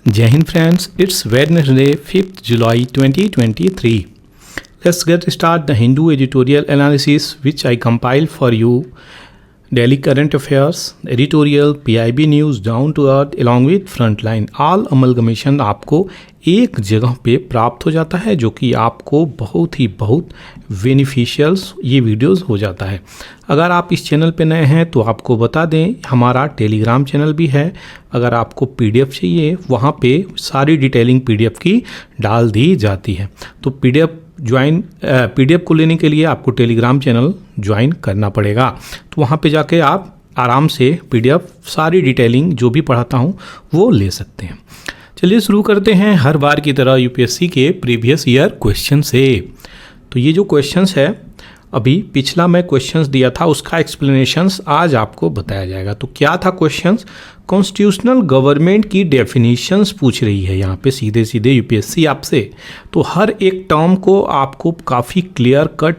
Jai Hind friends, it's Wednesday 5th July 2023. Let's get start the Hindu editorial analysis which I compile for you. Daily current affairs, editorial, PIB news, down to earth along with frontline. All amalgamation आपको एक जगह पे प्राप्त हो जाता है जो कि आपको बहुत बेनिफिशियल्स ये वीडियोस हो जाता है। अगर आप इस चैनल पे नए हैं तो आपको बता दें हमारा टेलीग्राम चैनल भी है। अगर आपको पीडीएफ चाहिए वहाँ पे सारी डिटेलिंग पीडीएफ की डाल दी जाती है। तो पीडीएफ को लेने के लिए आपको टेलीग्राम चैनल ज्वाइन करना पड़ेगा। तो वहाँ पे जाके आप आराम से पीडीएफ सारी डिटेलिंग जो भी पढ़ाता हूँ वो ले सकते हैं। चलिए शुरू करते हैं हर बार की तरह यूपीएससी के प्रीवियस ईयर क्वेश्चन से। तो ये जो क्वेश्चंस है अभी पिछला मैं क्वेश्चंस दिया था उसका एक्सप्लेनेशंस आज आपको बताया जाएगा। तो क्या था क्वेश्चंस? कॉन्स्टिट्यूशनल गवर्नमेंट की डेफिनेशंस पूछ रही है यहाँ पे सीधे सीधे यूपीएससी आपसे। तो हर एक टर्म को आपको काफ़ी क्लियर कट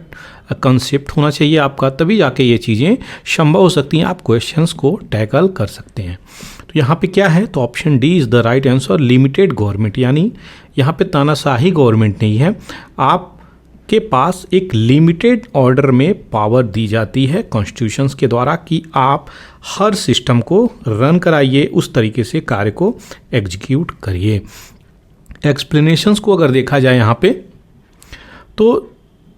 कंसेप्ट होना चाहिए आपका, तभी जाके ये चीज़ें संभव हो सकती हैं, आप क्वेश्चंस को टैकल कर सकते हैं। तो यहाँ पे क्या है? तो option D is the right answer, limited government. यानी यहाँ पे तानाशाही गवर्नमेंट नहीं है, आपके पास एक लिमिटेड ऑर्डर में पावर दी जाती है कॉन्स्टिट्यूशंस के द्वारा कि आप हर सिस्टम को रन कराइए, उस तरीके से कार्य को एग्जीक्यूट करिए। एक्सप्लेनेशंस को अगर देखा जाए यहाँ पे तो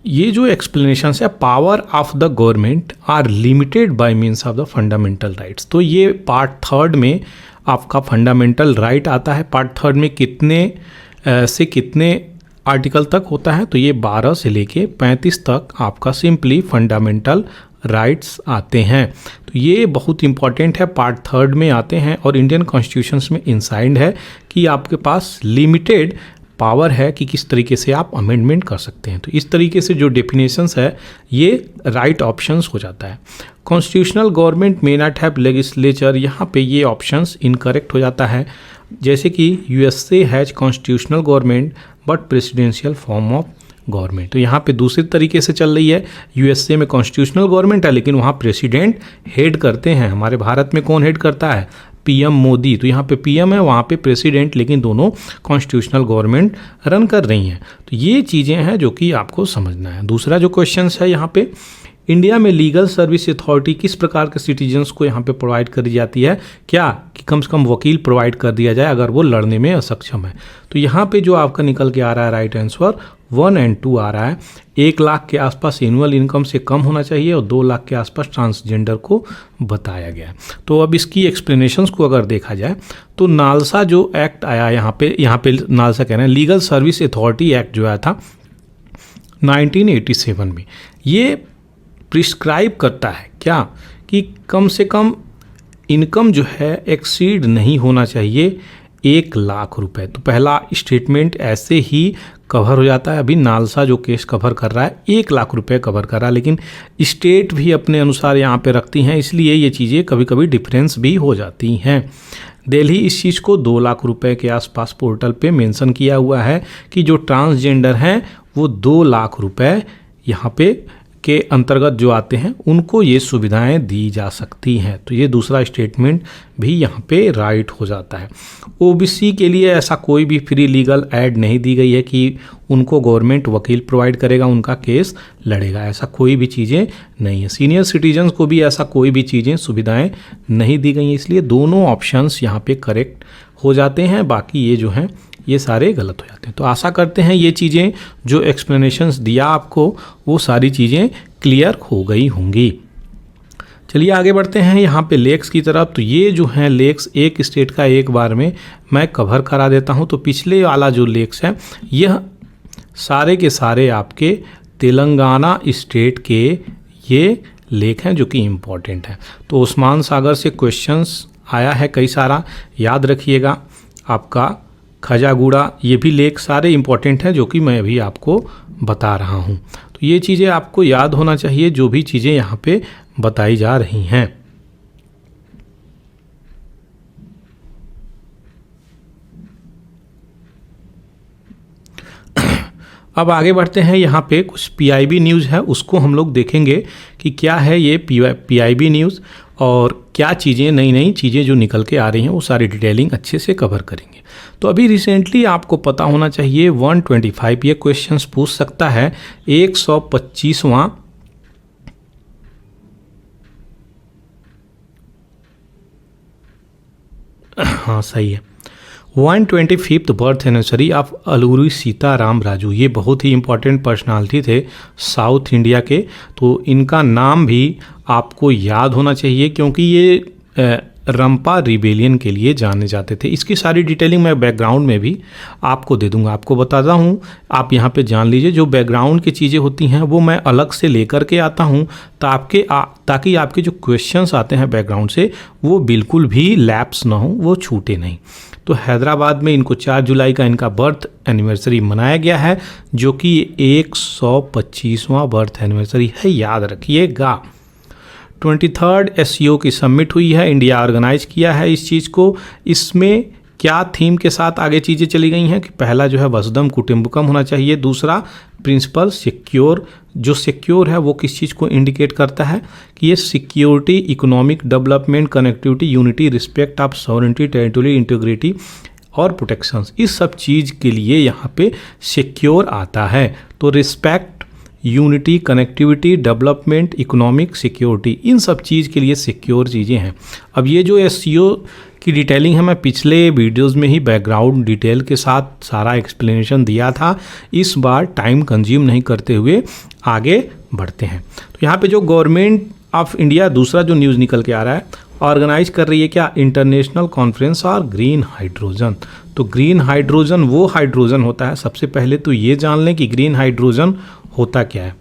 ये जो एक्सप्लेनेशन है, power of the government are limited by means of the fundamental rights. तो ये पार्ट थर्ड में आपका फंडामेंटल राइट आता है। पार्ट थर्ड में कितने से कितने आर्टिकल तक होता है? तो ये 12 से लेके 35 तक आपका सिंपली फंडामेंटल राइट्स आते हैं। तो ये बहुत इंपॉर्टेंट है, पार्ट थर्ड में आते हैं और इंडियन कॉन्स्टिट्यूशंस में इंसाइंड है कि आपके पास लिमिटेड पावर है कि किस तरीके से आप अमेंडमेंट कर सकते हैं। तो इस तरीके से जो डेफिनेशंस है ये राइट ऑप्शंस हो जाता है। Constitutional government may not have legislature, यहाँ पे ये ऑप्शंस इनकरेक्ट हो जाता है। जैसे कि USA has constitutional government but presidential form of government. तो यहाँ पे दूसरे तरीके से चल रही है, यूएसए में कॉन्स्टिट्यूशनल गवर्नमेंट है लेकिन वहाँ प्रेसिडेंट हेड करते हैं। हमारे भारत में कौन हेड करता है? पीएम मोदी। तो यहाँ पे पीएम है, वहाँ पे प्रेसिडेंट, लेकिन दोनों कॉन्स्टिट्यूशनल गवर्नमेंट रन कर रही हैं। तो ये चीज़ें हैं जो कि आपको समझना है। दूसरा जो क्वेश्चन है यहाँ पे, इंडिया में लीगल सर्विस अथॉरिटी किस प्रकार के सिटीजन्स को यहाँ पे प्रोवाइड करी जाती है? क्या कि कम से कम वकील प्रोवाइड कर दिया जाए अगर वो लड़ने में असक्षम है। तो यहाँ पे जो आपका निकल के आ रहा है राइट आंसर 1 और 2 आ रहा है। 1 लाख के आसपास एनुअल इनकम से कम होना चाहिए और 2 लाख के आसपास ट्रांसजेंडर को बताया गया है। तो अब इसकी एक्सप्लेनेशंस को अगर देखा जाए तो नालसा जो एक्ट आया यहाँ पे नालसा कह रहे हैं, लीगल सर्विस अथॉरिटी एक्ट जो आया था 1987 में, ये प्रिस्क्राइब करता है क्या कि कम से कम इनकम जो है एक्सीड नहीं होना चाहिए 1 लाख रुपए। तो पहला स्टेटमेंट ऐसे ही कवर हो जाता है। अभी नालसा जो केस कवर कर रहा है 1 लाख रुपए कवर कर रहा है, लेकिन स्टेट भी अपने अनुसार यहाँ पे रखती हैं, इसलिए ये चीज़ें कभी कभी डिफरेंस भी हो जाती हैं। दिल्ली इस चीज़ को 2 लाख रुपए के आसपास पोर्टल पे मेंशन किया हुआ है कि जो ट्रांसजेंडर हैं वो 2 लाख रुपए यहाँ पे के अंतर्गत जो आते हैं उनको ये सुविधाएं दी जा सकती हैं। तो ये दूसरा स्टेटमेंट भी यहाँ पे राइट हो जाता है। ओबीसी के लिए ऐसा कोई भी फ्री लीगल एड नहीं दी गई है कि उनको गवर्नमेंट वकील प्रोवाइड करेगा, उनका केस लड़ेगा, ऐसा कोई भी चीज़ें नहीं है। सीनियर सिटीजन्स को भी ऐसा कोई भी चीज़ें सुविधाएं नहीं दी गई हैं, इसलिए दोनों ऑप्शंस यहाँ पे करेक्ट हो जाते हैं। बाकी ये जो हैं ये सारे गलत हो जाते हैं। तो आशा करते हैं ये चीज़ें जो एक्सप्लेनेशंस दिया आपको वो सारी चीज़ें क्लियर हो गई होंगी। चलिए आगे बढ़ते हैं यहाँ पे लेक्स की तरफ। तो ये जो हैं लेक्स एक स्टेट का एक बार में मैं कवर करा देता हूँ। तो पिछले वाला जो लेक्स है यह सारे के सारे आपके तेलंगाना स्टेट के ये लेक हैं जो कि इम्पॉर्टेंट हैं। तो उस्मान सागर से क्वेश्चंस आया है कई सारा, याद रखिएगा। आपका खजागुड़ा, ये भी लेक सारे इंपॉर्टेंट हैं जो कि मैं अभी आपको बता रहा हूँ। तो ये चीज़ें आपको याद होना चाहिए जो भी चीज़ें यहाँ पे बताई जा रही हैं। अब आगे बढ़ते हैं, यहाँ पे कुछ पीआईबी न्यूज़ है उसको हम लोग देखेंगे कि क्या है ये पीआईबी न्यूज़। और क्या चीज़ें, नई नई चीज़ें जो निकल के आ रही हैं वो सारी डिटेलिंग अच्छे से कवर करेंगे। तो अभी रिसेंटली आपको पता होना चाहिए 125 ये क्वेश्चंस पूछ सकता है 125वां हाँ सही है 125th birth anniversary of Alluri Sitaram Raju. ये बहुत ही इंपॉर्टेंट पर्सनालिटी थे साउथ इंडिया के, तो इनका नाम भी आपको याद होना चाहिए क्योंकि ये रंपा रिबेलियन के लिए जाने जाते थे। इसकी सारी डिटेलिंग मैं बैकग्राउंड में भी आपको दे दूंगा, आपको बताता हूँ, आप यहाँ पे जान लीजिए। जो बैकग्राउंड की चीज़ें होती हैं वो मैं अलग से लेकर के आता हूँ ताकि आपके जो क्वेश्चंस आते हैं बैकग्राउंड से वो बिल्कुल भी लैप्स ना हो, वो छूटे नहीं। तो हैदराबाद में इनको 4 जुलाई का इनका बर्थ एनिवर्सरी मनाया गया है, जो कि 125वां बर्थ एनिवर्सरी है, याद रखिएगा। 23rd SCO की समिट हुई है, इंडिया ऑर्गेनाइज किया है इस चीज़ को। इसमें क्या थीम के साथ आगे चीज़ें चली गई हैं कि पहला जो है वसुधैव कुटुंबकम होना चाहिए, दूसरा प्रिंसिपल सिक्योर। जो सिक्योर है वो किस चीज़ को इंडिकेट करता है कि ये security, economic development, connectivity, unity, respect of sovereignty, territorial integrity और प्रोटेक्शंस, इस सब चीज़ के लिए यहाँ पे सिक्योर आता है। तो respect, unity, connectivity, development, economic, security, इन सब चीज़ के लिए सिक्योर चीज़ें हैं। अब ये जो SCO की डिटेलिंग है मैं पिछले वीडियोस में ही बैकग्राउंड डिटेल के साथ सारा एक्सप्लेनेशन दिया था। इस बार टाइम कंज्यूम नहीं करते हुए आगे बढ़ते हैं। तो यहाँ पे जो गवर्नमेंट ऑफ इंडिया दूसरा जो न्यूज़ निकल के आ रहा है, ऑर्गेनाइज कर रही है क्या, इंटरनेशनल कॉन्फ्रेंस और ग्रीन हाइड्रोजन। तो ग्रीन हाइड्रोजन वो हाइड्रोजन होता है, सबसे पहले तो ये जान लें कि ग्रीन हाइड्रोजन होता क्या है।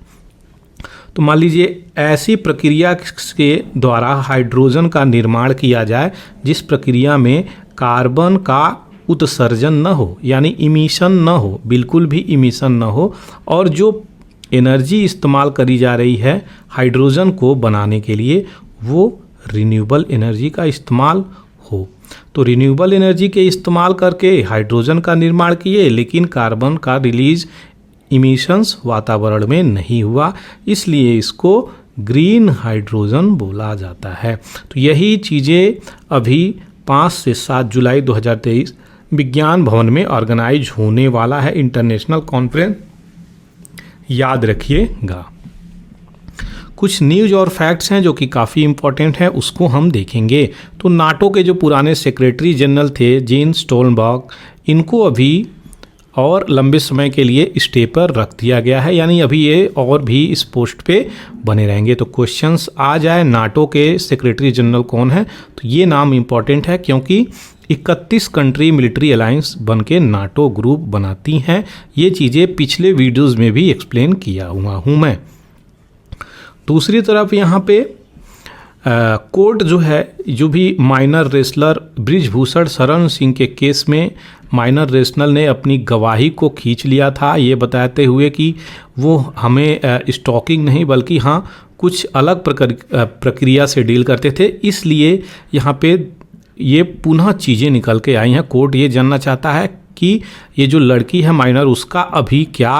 तो मान लीजिए ऐसी प्रक्रिया के द्वारा हाइड्रोजन का निर्माण किया जाए जिस प्रक्रिया में कार्बन का उत्सर्जन न हो, यानी इमिशन न हो, बिल्कुल भी इमिशन न हो, और जो एनर्जी इस्तेमाल करी जा रही है हाइड्रोजन को बनाने के लिए वो रिन्यूएबल एनर्जी का इस्तेमाल हो। तो रिन्यूएबल एनर्जी के इस्तेमाल करके हाइड्रोजन का निर्माण किए, लेकिन कार्बन का रिलीज, इमिशंस वातावरण में नहीं हुआ, इसलिए इसको ग्रीन हाइड्रोजन बोला जाता है। तो यही चीज़ें अभी 5 से 7 जुलाई 2023 विज्ञान भवन में ऑर्गेनाइज होने वाला है इंटरनेशनल कॉन्फ्रेंस, याद रखिएगा। कुछ न्यूज़ और फैक्ट्स हैं जो कि काफ़ी इंपॉर्टेंट है, उसको हम देखेंगे। तो नाटो के जो पुराने सेक्रेटरी जनरल थे जेन्स स्टोलटनबर्ग, इनको अभी और लंबे समय के लिए स्टे पर रख दिया गया है, यानी अभी ये और भी इस पोस्ट पे बने रहेंगे। तो क्वेश्चंस आ जाए नाटो के सेक्रेटरी जनरल कौन है, तो ये नाम इम्पॉर्टेंट है क्योंकि 31 कंट्री मिलिट्री अलायंस बन के नाटो ग्रुप बनाती हैं। ये चीज़ें पिछले वीडियोज़ में भी एक्सप्लेन किया हुआ हूँ मैं। दूसरी तरफ यहाँ पे कोर्ट जो है, जो भी माइनर रेसलर बृजभूषण शरण सिंह के केस में माइनर रेसलर ने अपनी गवाही को खींच लिया था, ये बताते हुए कि वो हमें स्टॉकिंग नहीं बल्कि हाँ कुछ अलग प्रक्रिया से डील करते थे, इसलिए यहाँ पे ये पुनः चीज़ें निकल के आई हैं। कोर्ट ये जानना चाहता है कि ये जो लड़की है माइनर, उसका अभी क्या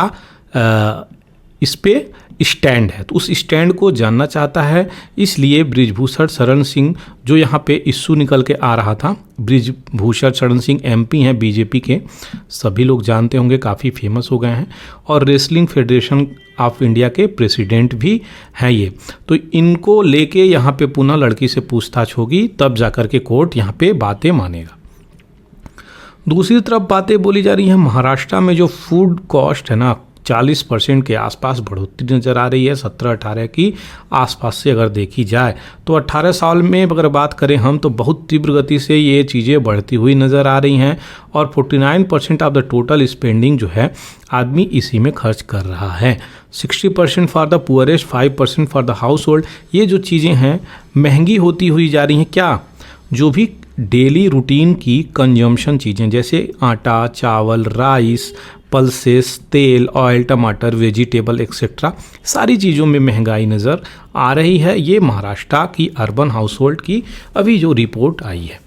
इस पे स्टैंड है, तो उस स्टैंड को जानना चाहता है। इसलिए बृजभूषण शरण सिंह जो यहाँ पे इश्यू निकल के आ रहा था, बृजभूषण शरण सिंह MP हैं बीजेपी के, सभी लोग जानते होंगे, काफ़ी फेमस हो गए हैं, और रेसलिंग फेडरेशन ऑफ इंडिया के प्रेसिडेंट भी हैं ये। तो इनको लेके यहाँ पे पुनः लड़की से पूछताछ होगी, तब जाकर के कोर्ट यहाँ पे बातें मानेगा। दूसरी तरफ बातें बोली जा रही हैं महाराष्ट्र में जो फूड कॉस्ट है ना 40% के आसपास बढ़ोतरी नज़र आ रही है 17-18 की आसपास से अगर देखी जाए। तो 18 साल में अगर बात करें हम तो बहुत तीव्र गति से ये चीज़ें बढ़ती हुई नज़र आ रही हैं, और 49% ऑफ द टोटल स्पेंडिंग जो है आदमी इसी में खर्च कर रहा है। 60% for the poorest, 5% for the house hold. ये जो चीज़ें हैं महंगी होती हुई जा रही हैं। क्या, जो भी डेली रूटीन की कंजम्पशन चीज़ें जैसे आटा, चावल, राइस, पल्सेस, तेल, ऑयल, टमाटर, वेजिटेबल एक्सेट्रा, सारी चीज़ों में महंगाई नज़र आ रही है। ये महाराष्ट्र की अर्बन हाउस होल्ड की अभी जो रिपोर्ट आई है।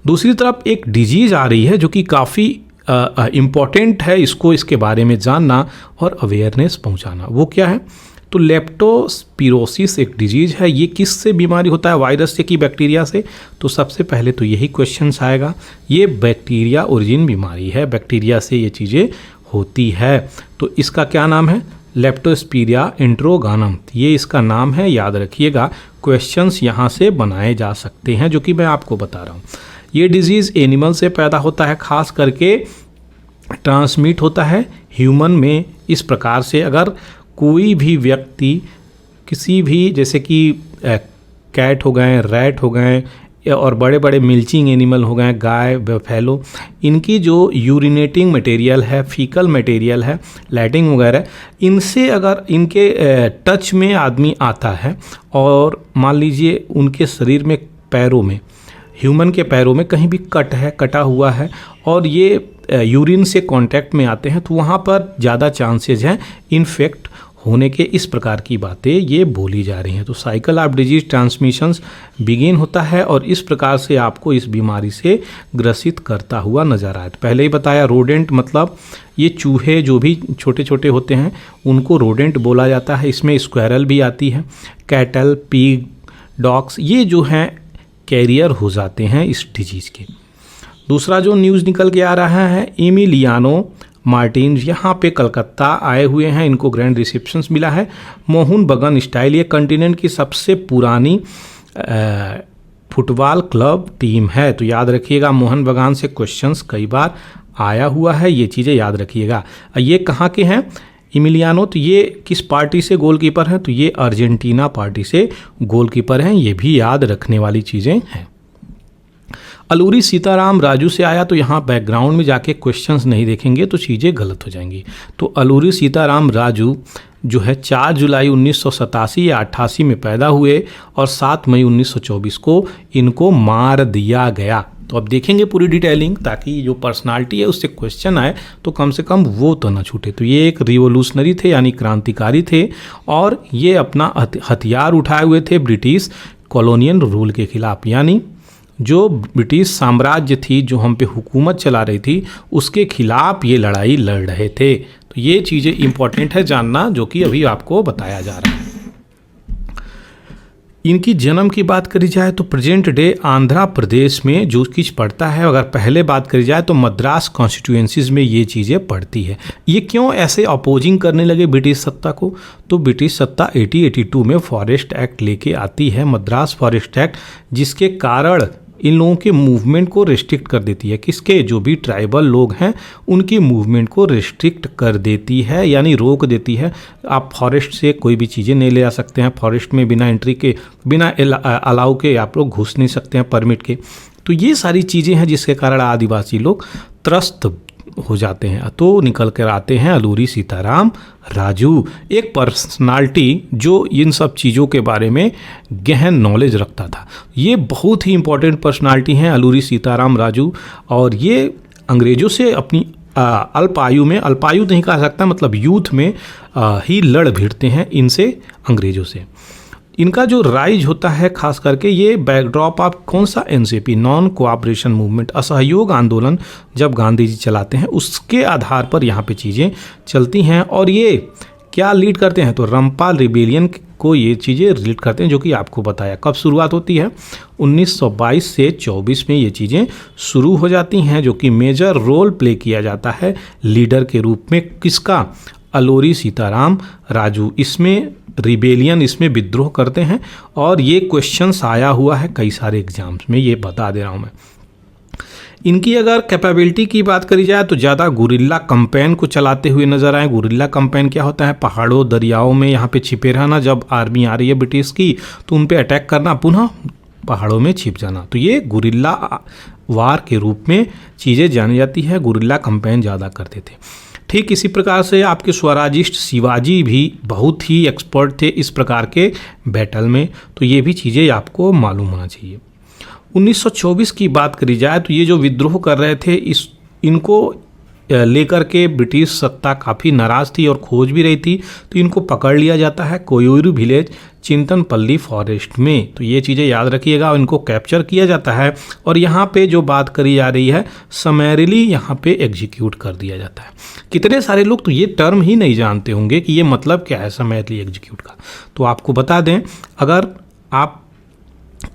दूसरी तरफ एक डिजीज़ आ रही है जो कि काफ़ी इम्पॉर्टेंट है, इसके बारे में जानना और अवेयरनेस पहुंचाना। वो क्या है, तो लेप्टोस्पिरोसिस एक डिजीज़ है, ये किस से बीमारी होता है, वायरस से कि बैक्टीरिया से? तो सबसे पहले तो यही क्वेश्चन आएगा, ये बैक्टीरिया ओरिजिन बीमारी है, बैक्टीरिया से ये चीज़ें होती है। तो इसका क्या नाम है? लेप्टोस्पिरिया इंट्रोगानम, ये इसका नाम है, याद रखिएगा। क्वेश्चंस यहाँ से बनाए जा सकते हैं जो कि मैं आपको बता रहा हूँ। ये डिजीज़ एनिमल से पैदा होता है, खास करके ट्रांसमिट होता है ह्यूमन में इस प्रकार से, अगर कोई भी व्यक्ति किसी भी, जैसे कि कैट हो गए, रैट हो गए और बड़े बड़े मिल्चिंग एनिमल हो गए, गाय, बफेलो, इनकी जो यूरिनेटिंग मटेरियल है, फीकल मटेरियल है, लैटिंग वगैरह, इनसे अगर इनके टच में आदमी आता है और मान लीजिए उनके शरीर में, पैरों में, ह्यूमन के पैरों में कहीं भी कटा हुआ है और ये यूरिन से कांटेक्ट में आते हैं, तो वहाँ पर ज़्यादा चांसेस हैं इन्फेक्ट होने के। इस प्रकार की बातें ये बोली जा रही हैं। तो cycle of disease transmissions begin होता है और इस प्रकार से आपको इस बीमारी से ग्रसित करता हुआ नजर आए। तो पहले ही बताया, रोडेंट मतलब ये चूहे जो भी छोटे छोटे होते हैं उनको रोडेंट बोला जाता है। इसमें स्क्वायरल भी आती है, कैटल, पिग, डॉग्स, ये जो हैं कैरियर हो जाते हैं इस डिजीज़ के। दूसरा जो न्यूज़ निकल के आ रहा है, एमिलियानो मार्टिन्स यहाँ पे कलकत्ता आए हुए हैं, इनको ग्रैंड रिसेप्शंस मिला है। मोहन बगान स्टाइल, ये कंटिनेंट की सबसे पुरानी फुटबॉल क्लब टीम है। तो याद रखिएगा, मोहन बगान से क्वेश्चंस कई बार आया हुआ है, ये चीज़ें याद रखिएगा। ये कहाँ के हैं एमिलियानो? तो ये किस पार्टी से गोलकीपर हैं? तो ये अर्जेंटीना पार्टी से गोलकीपर हैं, ये भी याद रखने वाली चीज़ें हैं। अलूरी सीताराम राजू से आया, तो यहाँ बैकग्राउंड में जाके क्वेश्चंस नहीं देखेंगे तो चीज़ें गलत हो जाएंगी। तो अलूरी सीताराम राजू जो है 4 जुलाई 1987 या 88 में पैदा हुए और 7 मई 1924 को इनको मार दिया गया। तो अब देखेंगे पूरी डिटेलिंग, ताकि जो पर्सनालिटी है उससे क्वेश्चन आए तो कम से कम वो तो ना छूटे। तो ये एक रिवोल्यूशनरी थे, यानी क्रांतिकारी थे, और ये अपना हथियार उठाए हुए थे ब्रिटिश कॉलोनियल रूल के खिलाफ, यानी जो ब्रिटिश साम्राज्य थी जो हम पे हुकूमत चला रही थी उसके खिलाफ ये लड़ाई लड़ रहे थे। तो ये चीज़ें इंपॉर्टेंट है जानना, जो कि अभी आपको बताया जा रहा है। इनकी जन्म की बात करी जाए तो प्रेजेंट डे आंध्र प्रदेश में जो कुछ पड़ता है, अगर पहले बात करी जाए तो मद्रास कॉन्स्टिट्यूएंसीज में ये चीज़ें पड़ती है। ये क्यों ऐसे अपोजिंग करने लगे ब्रिटिश सत्ता को? तो ब्रिटिश सत्ता 1882 में फॉरेस्ट एक्ट लेके आती है, मद्रास फॉरेस्ट एक्ट, जिसके कारण इन लोगों के मूवमेंट को रिस्ट्रिक्ट कर देती है। किसके? जो भी ट्राइबल लोग हैं उनकी मूवमेंट को रिस्ट्रिक्ट कर देती है, यानी रोक देती है। आप फॉरेस्ट से कोई भी चीज़ें नहीं ले आ सकते हैं, फॉरेस्ट में बिना एंट्री के, बिना अलाउ के आप लोग घुस नहीं सकते हैं, परमिट के। तो ये सारी चीज़ें हैं जिसके कारण आदिवासी लोग त्रस्त हो जाते हैं। तो निकल कर आते हैं अलूरी सीताराम राजू, एक पर्सनालिटी जो इन सब चीज़ों के बारे में गहन नॉलेज रखता था। ये बहुत ही इंपॉर्टेंट पर्सनालिटी हैं अलूरी सीताराम राजू, और ये अंग्रेज़ों से अपनी अल्प आयु में, अल्पायु नहीं कहा सकता, मतलब यूथ में ही लड़ भिड़ते हैं इनसे, अंग्रेज़ों से। इनका जो राइज होता है खास करके, ये बैकड्रॉप ऑफ कौन सा? एनसीपी, नॉन कोऑपरेशन मूवमेंट, असहयोग आंदोलन जब गांधी जी चलाते हैं उसके आधार पर यहाँ पे चीज़ें चलती हैं। और ये क्या लीड करते हैं? तो रंपाल रिबेलियन को ये चीज़ें लीड करते हैं, जो कि आपको बताया। कब शुरुआत होती है? 1922 से 24 में ये चीज़ें शुरू हो जाती हैं, जो कि मेजर रोल प्ले किया जाता है लीडर के रूप में। किसका? अलूरी सीताराम राजू। इसमें रिबेलियन, इसमें विद्रोह करते हैं, और ये क्वेश्चंस आया हुआ है कई सारे एग्जाम्स में, ये बता दे रहा हूँ मैं। इनकी अगर कैपेबिलिटी की बात करी जाए तो ज़्यादा गुरिल्ला कैंपेन को चलाते हुए नजर आए। गुरिल्ला कैंपेन क्या होता है? पहाड़ों, दरियाओं में यहाँ पे छिपे रहना, जब आर्मी आ रही है ब्रिटिश की तो उन पे अटैक करना, पुनः पहाड़ों में छिप जाना। तो ये गुरिल्ला वार के रूप में चीज़ें जानी जाती है, गुरिल्ला कैंपेन ज़्यादा करते थे। ठीक इसी प्रकार से आपके स्वराजिस्ट शिवाजी भी बहुत ही एक्सपर्ट थे इस प्रकार के बैटल में, तो ये भी चीज़ें आपको मालूम होना चाहिए। 1924 की बात करी जाए तो ये जो विद्रोह कर रहे थे, इनको लेकर के ब्रिटिश सत्ता काफ़ी नाराज़ थी और खोज भी रही थी, तो इनको पकड़ लिया जाता है कोयूरू विलेज चिंतनपल्ली फॉरेस्ट में। तो ये चीज़ें याद रखिएगा, इनको कैप्चर किया जाता है और यहाँ पे जो बात करी जा रही है समैरिली यहाँ पे एग्जीक्यूट कर दिया जाता है। कितने सारे लोग तो ये टर्म ही नहीं जानते होंगे कि ये मतलब क्या है समैरिली एग्जीक्यूट का। तो आपको बता दें, अगर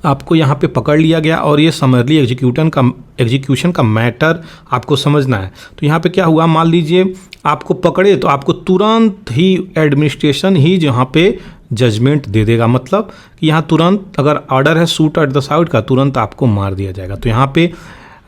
आपको यहाँ पे पकड़ लिया गया और ये समरली एग्जीक्यूशन का मैटर आपको समझना है, तो यहाँ पे क्या हुआ, मान लीजिए आपको पकड़े तो आपको तुरंत ही एडमिनिस्ट्रेशन ही जहाँ पे जजमेंट दे देगा, मतलब कि यहाँ तुरंत अगर ऑर्डर है शूट एट द साइड का, तुरंत आपको मार दिया जाएगा। तो यहाँ पे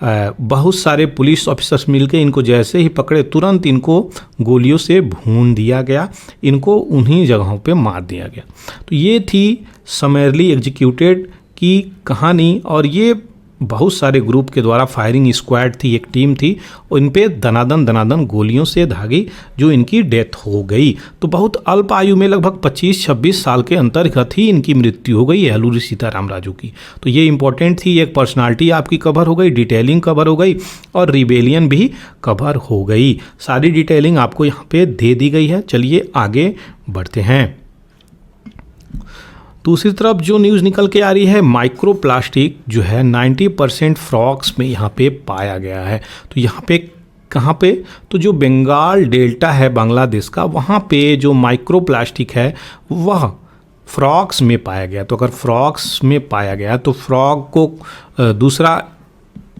बहुत सारे पुलिस ऑफिसर्स मिलके इनको जैसे ही पकड़े तुरंत इनको गोलियों से भून दिया गया, इनको उन्हीं जगहों पे मार दिया गया। तो ये थी समरली एग्जीक्यूटेड की कहानी और ये बहुत सारे ग्रुप के द्वारा फायरिंग स्क्वाड थी, एक टीम थी, और इन पे दनादन गोलियों से धागी जो इनकी डेथ हो गई। तो बहुत अल्प आयु में लगभग 25-26 साल के अंतर्गत ही इनकी मृत्यु हो गई अल्लूरी सीताराम राजू की। तो ये इंपॉर्टेंट थी, एक पर्सनालिटी आपकी कवर हो गई, डिटेलिंग कवर हो गई और रिबेलियन भी कवर हो गई। सारी डिटेलिंग आपको यहाँ पे दे दी गई है। चलिए आगे बढ़ते हैं। दूसरी तरफ जो न्यूज़ निकल के आ रही है, माइक्रो प्लास्टिक जो है 90% फ्रॉग्स में यहाँ पे पाया गया है। तो यहाँ पे कहाँ पे, तो जो बंगाल डेल्टा है बांग्लादेश का, वहाँ पे जो माइक्रो प्लास्टिक है वह फ्रॉग्स में पाया गया। तो अगर फ्रॉग्स में पाया गया तो फ्रॉग को दूसरा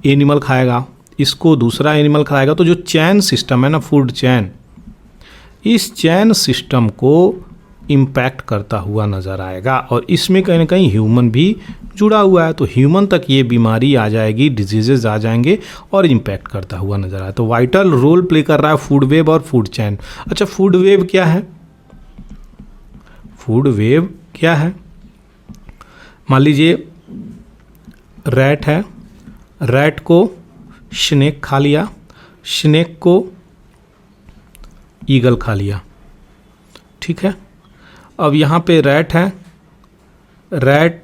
एनिमल खाएगा, इसको दूसरा एनिमल खाएगा। तो जो चैन सिस्टम है ना, फूड चैन, इस चैन सिस्टम को इम्पैक्ट करता हुआ नज़र आएगा और इसमें कहीं ना कहीं ह्यूमन भी जुड़ा हुआ है। तो ह्यूमन तक ये बीमारी आ जाएगी, डिजीजेज आ जाएंगे और इम्पैक्ट करता हुआ नज़र आए। तो वाइटल रोल प्ले कर रहा है फूड वेव और फूड चैन। अच्छा, फूड वेव क्या है? फूड वेव क्या है? मान लीजिए रैट है, रैट को स्नेक खा लिया, स्नेक को ईगल खा लिया, ठीक है। अब यहाँ पे रैट है, रैट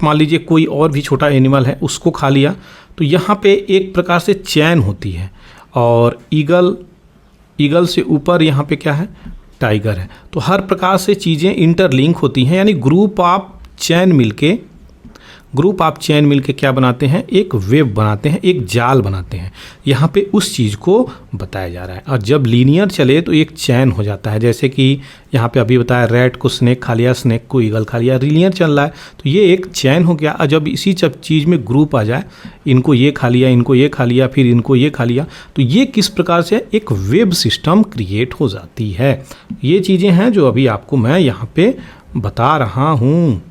मान लीजिए कोई और भी छोटा एनिमल है, उसको खा लिया। तो यहाँ पे एक प्रकार से चैन होती है और ईगल से ऊपर यहाँ पे क्या है, टाइगर है। तो हर प्रकार से चीज़ें इंटरलिंक होती हैं, यानी ग्रुप ऑफ चैन मिलके क्या बनाते हैं, एक वेव बनाते हैं, एक जाल बनाते हैं। यहाँ पे उस चीज़ को बताया जा रहा है। और जब लीनियर चले तो एक चैन हो जाता है, जैसे कि यहाँ पे अभी बताया रैट को स्नेक खा लिया, स्नेक को ईगल खा लिया, लीनियर चल रहा है तो ये एक चैन हो गया। और जब इसी चीज़ में ग्रुप आ जाए, इनको ये खा लिया, इनको ये खा लिया, फिर इनको ये खा लिया, तो ये किस प्रकार से एक वेब सिस्टम क्रिएट हो जाती है। ये चीज़ें हैं जो अभी आपको मैं यहाँ पे बता रहा हूँ।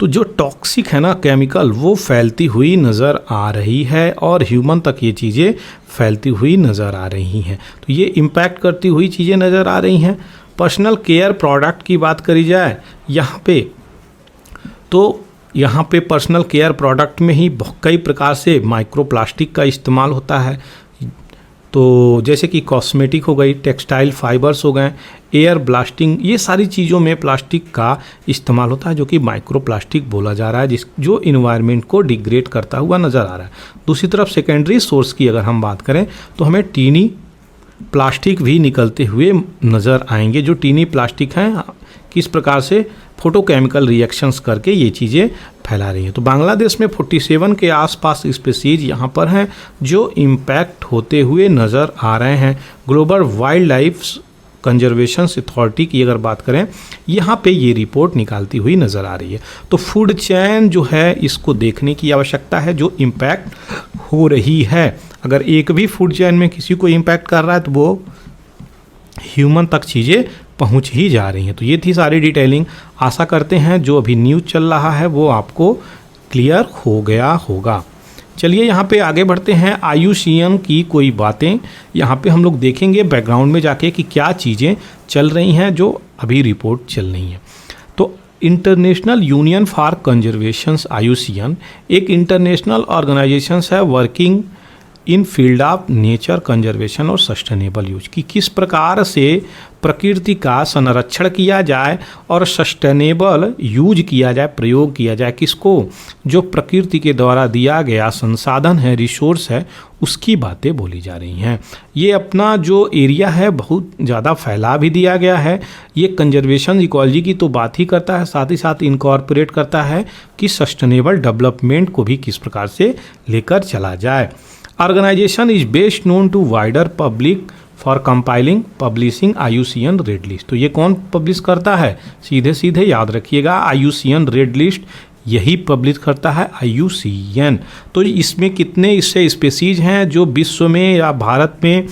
तो जो टॉक्सिक है ना केमिकल, वो फैलती हुई नज़र आ रही है और ह्यूमन तक ये चीज़ें फैलती हुई नज़र आ रही हैं। तो ये इम्पैक्ट करती हुई चीज़ें नज़र आ रही हैं। पर्सनल केयर प्रोडक्ट की बात करी जाए यहाँ पे, तो यहाँ पे पर्सनल केयर प्रोडक्ट में ही कई प्रकार से माइक्रो प्लास्टिक का इस्तेमाल होता है। तो जैसे कि कॉस्मेटिक हो गई, टेक्सटाइल फाइबर्स हो गए, एयर ब्लास्टिंग, ये सारी चीज़ों में प्लास्टिक का इस्तेमाल होता है, जो कि माइक्रो प्लास्टिक बोला जा रहा है, जो इन्वायरमेंट को डिग्रेड करता हुआ नज़र आ रहा है। दूसरी तरफ सेकेंडरी सोर्स की अगर हम बात करें तो हमें टीनी प्लास्टिक भी निकलते हुए नज़र आएंगे। जो टीनी प्लास्टिक हैं किस प्रकार से फोटोकेमिकल रिएक्शंस करके ये चीज़ें फैला रही हैं। तो बांग्लादेश में 47 के आसपास स्पीसीज यहाँ पर हैं जो इम्पैक्ट होते हुए नज़र आ रहे हैं। Global wild life conservation authority की अगर बात करें, यहाँ पे ये रिपोर्ट निकालती हुई नज़र आ रही है। तो फूड चैन जो है इसको देखने की आवश्यकता है, जो इम्पैक्ट हो रही है। अगर एक भी फूड चैन में किसी को इम्पैक्ट कर रहा है तो वो ह्यूमन तक चीज़ें पहुंच ही जा रही हैं। तो ये थी सारी डिटेलिंग। आशा करते हैं जो अभी न्यूज़ चल रहा है वो आपको क्लियर हो गया होगा। चलिए यहाँ पे आगे बढ़ते हैं। IUCN की कोई बातें यहाँ पे हम लोग देखेंगे बैकग्राउंड में जाके कि क्या चीज़ें चल रही हैं जो अभी रिपोर्ट चल रही हैं। तो international union for conservation IUCN एक इंटरनेशनल ऑर्गेनाइजेशन है working in field of nature conservation और सस्टेनेबल यूज, की किस प्रकार से प्रकृति का संरक्षण किया जाए और सस्टेनेबल यूज किया जाए, प्रयोग किया जाए। किसको? जो प्रकृति के द्वारा दिया गया संसाधन है, रिसोर्स है, उसकी बातें बोली जा रही हैं। ये अपना जो एरिया है बहुत ज़्यादा फैला भी दिया गया है। ये कंजर्वेशन इकोलॉजी की तो बात ही करता है, साथ ही साथ इनकॉर्पोरेट करता है कि सस्टेनेबल डेवलपमेंट को भी किस प्रकार से लेकर चला जाए। Organisation is best known to wider public for compiling publishing IUCN red list. तो ये कौन पब्लिश करता है? सीधे सीधे याद रखिएगा, IUCN रेड लिस्ट यही पब्लिश करता है, IUCN। तो इसमें कितने इससे स्पेसीज हैं जो विश्व में या भारत में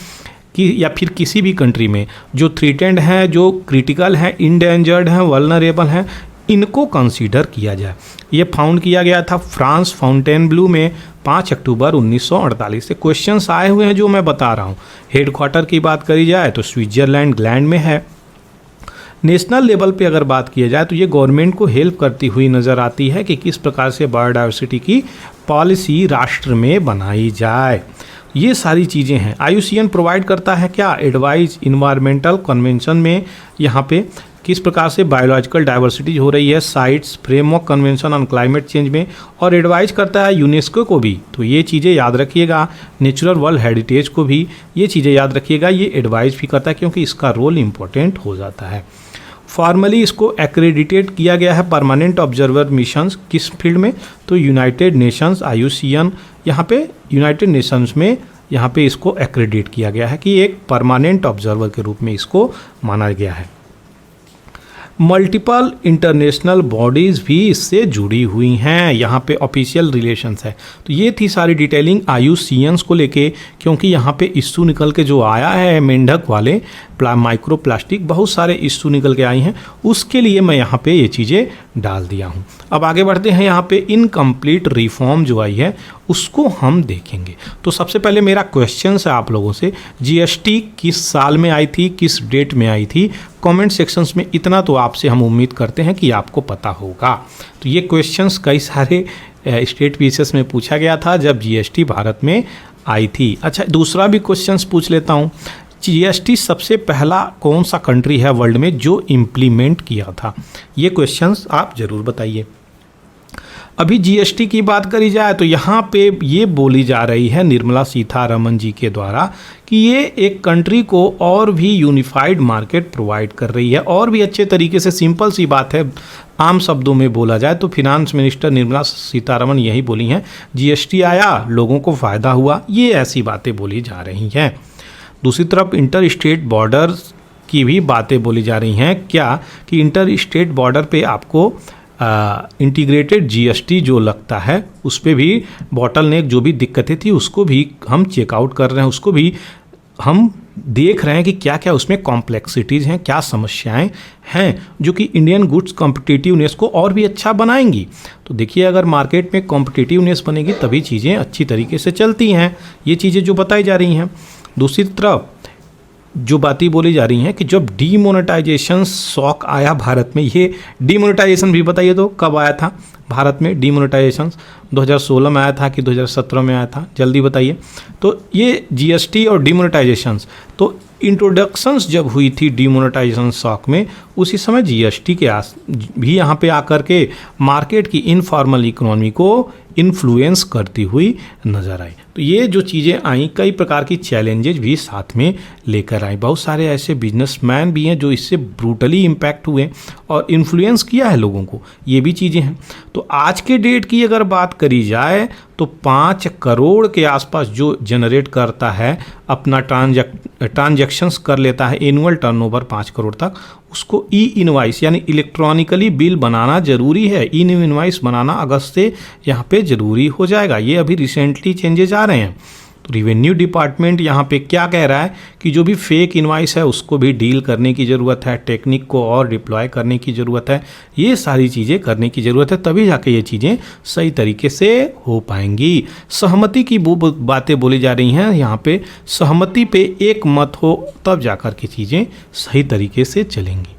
कि या फिर किसी भी कंट्री में जो थ्रेटेंड हैं, जो क्रिटिकल हैं, इंडेंजर्ड हैं, वल्नरेबल हैं, इनको कंसीडर किया जाए। ये फाउंड किया गया था फ्रांस फाउंटेनब्लू में 5 अक्टूबर 1948 से। क्वेश्चंस आए हुए हैं जो मैं बता रहा हूँ। हेडक्वार्टर की बात करी जाए तो स्विट्जरलैंड ग्लैंड में है। नेशनल लेवल पे अगर बात किया जाए तो ये गवर्नमेंट को हेल्प करती हुई नज़र आती है कि किस प्रकार से बायोडाइवर्सिटी की पॉलिसी राष्ट्र में बनाई जाए। ये सारी चीज़ें हैं। IUCN प्रोवाइड करता है क्या? एडवाइस इन्वायरमेंटल कन्वेंशन में यहाँ पे किस प्रकार से बायोलॉजिकल डाइवर्सिटी हो रही है, sites framework convention on climate change में, और एडवाइस करता है यूनेस्को को भी। तो ये चीज़ें याद रखिएगा, नेचुरल वर्ल्ड हेरिटेज को भी ये चीज़ें याद रखिएगा। ये एडवाइस भी करता है क्योंकि इसका रोल इम्पोर्टेंट हो जाता है। फॉर्मली इसको एक्रेडिटेड किया गया है परमानेंट ऑब्जर्वर मिशंस किस फील्ड में? तो यूनाइटेड नेशंस IUCN, यहाँ पे यूनाइटेड नेशंस में यहाँ पे इसको एक्रेडिट किया गया है कि एक परमानेंट ऑब्जर्वर के रूप में इसको माना गया है। मल्टीपल इंटरनेशनल बॉडीज़ भी इससे जुड़ी हुई हैं, यहाँ पे ऑफिशियल रिलेशंस है। तो ये थी सारी डिटेलिंग IUCNs को लेके, क्योंकि यहाँ पे इश्यू निकल के जो आया है मेंढक वाले माइक्रो प्लास्टिक, बहुत सारे इश्यू निकल के आई हैं, उसके लिए मैं यहाँ पे ये चीज़ें डाल दिया हूँ। अब आगे बढ़ते हैं। यहाँ पे इनकम्प्लीट रिफॉर्म जो आई है उसको हम देखेंगे। तो सबसे पहले मेरा क्वेश्चन है आप लोगों से, GST किस साल में आई थी, किस डेट में आई थी? कमेंट सेक्शंस में इतना तो आपसे हम उम्मीद करते हैं कि आपको पता होगा। तो ये क्वेश्चंस कई सारे स्टेट पीसेस में पूछा गया था जब GST भारत में आई थी। अच्छा, दूसरा भी क्वेश्चंस पूछ लेता हूँ। GST सबसे पहला कौन सा कंट्री है वर्ल्ड में जो इम्प्लीमेंट किया था? ये क्वेश्चंस आप ज़रूर बताइए। अभी GST की बात करी जाए तो यहाँ पे ये बोली जा रही है निर्मला सीतारमण जी के द्वारा कि ये एक कंट्री को और भी यूनिफाइड मार्केट प्रोवाइड कर रही है, और भी अच्छे तरीके से। सिंपल सी बात है, आम शब्दों में बोला जाए तो फिनांस मिनिस्टर निर्मला सीतारमण यही बोली हैं, GST आया, लोगों को फ़ायदा हुआ। ये ऐसी बातें बोली जा रही हैं। दूसरी तरफ इंटर स्टेट बॉर्डर्स की भी बातें बोली जा रही हैं। क्या कि इंटर स्टेट बॉर्डर पे आपको इंटीग्रेटेड GST जो लगता है उस पर भी बॉटल नेक जो भी दिक्कतें थी उसको भी हम चेकआउट कर रहे हैं, उसको भी हम देख रहे हैं कि क्या क्या उसमें कॉम्प्लेक्सिटीज़ हैं, क्या समस्याएं हैं जो कि इंडियन गुड्स कॉम्पिटिटिवनेस को और भी अच्छा बनाएंगी। तो देखिए, अगर मार्केट में कॉम्पिटिटिवनेस बनेगी तभी चीज़ें अच्छी तरीके से चलती हैं। ये चीज़ें जो बताई जा रही हैं। दूसरी तरफ जो बातें बोली जा रही हैं कि जब डीमोनेटाइजेशन शॉक आया भारत में, ये डीमोनेटाइजेशन भी बताइए तो कब आया था भारत में? डीमोनेटाइजेशन 2016 में आया था कि 2017 में आया था? जल्दी बताइए। तो ये GST और डीमोनेटाइजेशंस, तो इंट्रोडक्शंस जब हुई थी डीमोनेटाइजेशन शॉक में, उसी समय GST के भी यहाँ पे आकर के मार्केट की इनफॉर्मल इकोनॉमी को इन्फ्लुएंस करती हुई नज़र आई। तो ये जो चीज़ें आई, कई प्रकार की चैलेंजेस भी साथ में लेकर आई। बहुत सारे ऐसे बिजनेसमैन भी हैं जो इससे ब्रूटली इम्पैक्ट हुए और इन्फ्लुएंस किया है लोगों को। ये भी चीज़ें हैं। तो आज के डेट की अगर बात करी जाए तो 5 करोड़ के आसपास जो जनरेट करता है, अपना ट्रांजैक्शंस कर लेता है, एनुअल टर्नओवर 5 करोड़ तक, उसको ई-इनवाइस यानी इलेक्ट्रॉनिकली बिल बनाना ज़रूरी है। ई-इनवाइस बनाना अगस्त से यहाँ पे ज़रूरी हो जाएगा। ये अभी रिसेंटली चेंजेस आ रहे हैं। तो रिवेन्यू डिपार्टमेंट यहाँ पे क्या कह रहा है कि जो भी फेक इनवाइस है उसको भी डील करने की ज़रूरत है, टेक्निक को और डिप्लॉय करने की ज़रूरत है। ये सारी चीज़ें करने की ज़रूरत है, तभी जाके ये चीज़ें सही तरीके से हो पाएंगी। सहमति की वो बातें बोली जा रही हैं यहाँ पे, सहमति पे एक मत हो तब जाकर के चीज़ें सही तरीके से चलेंगी।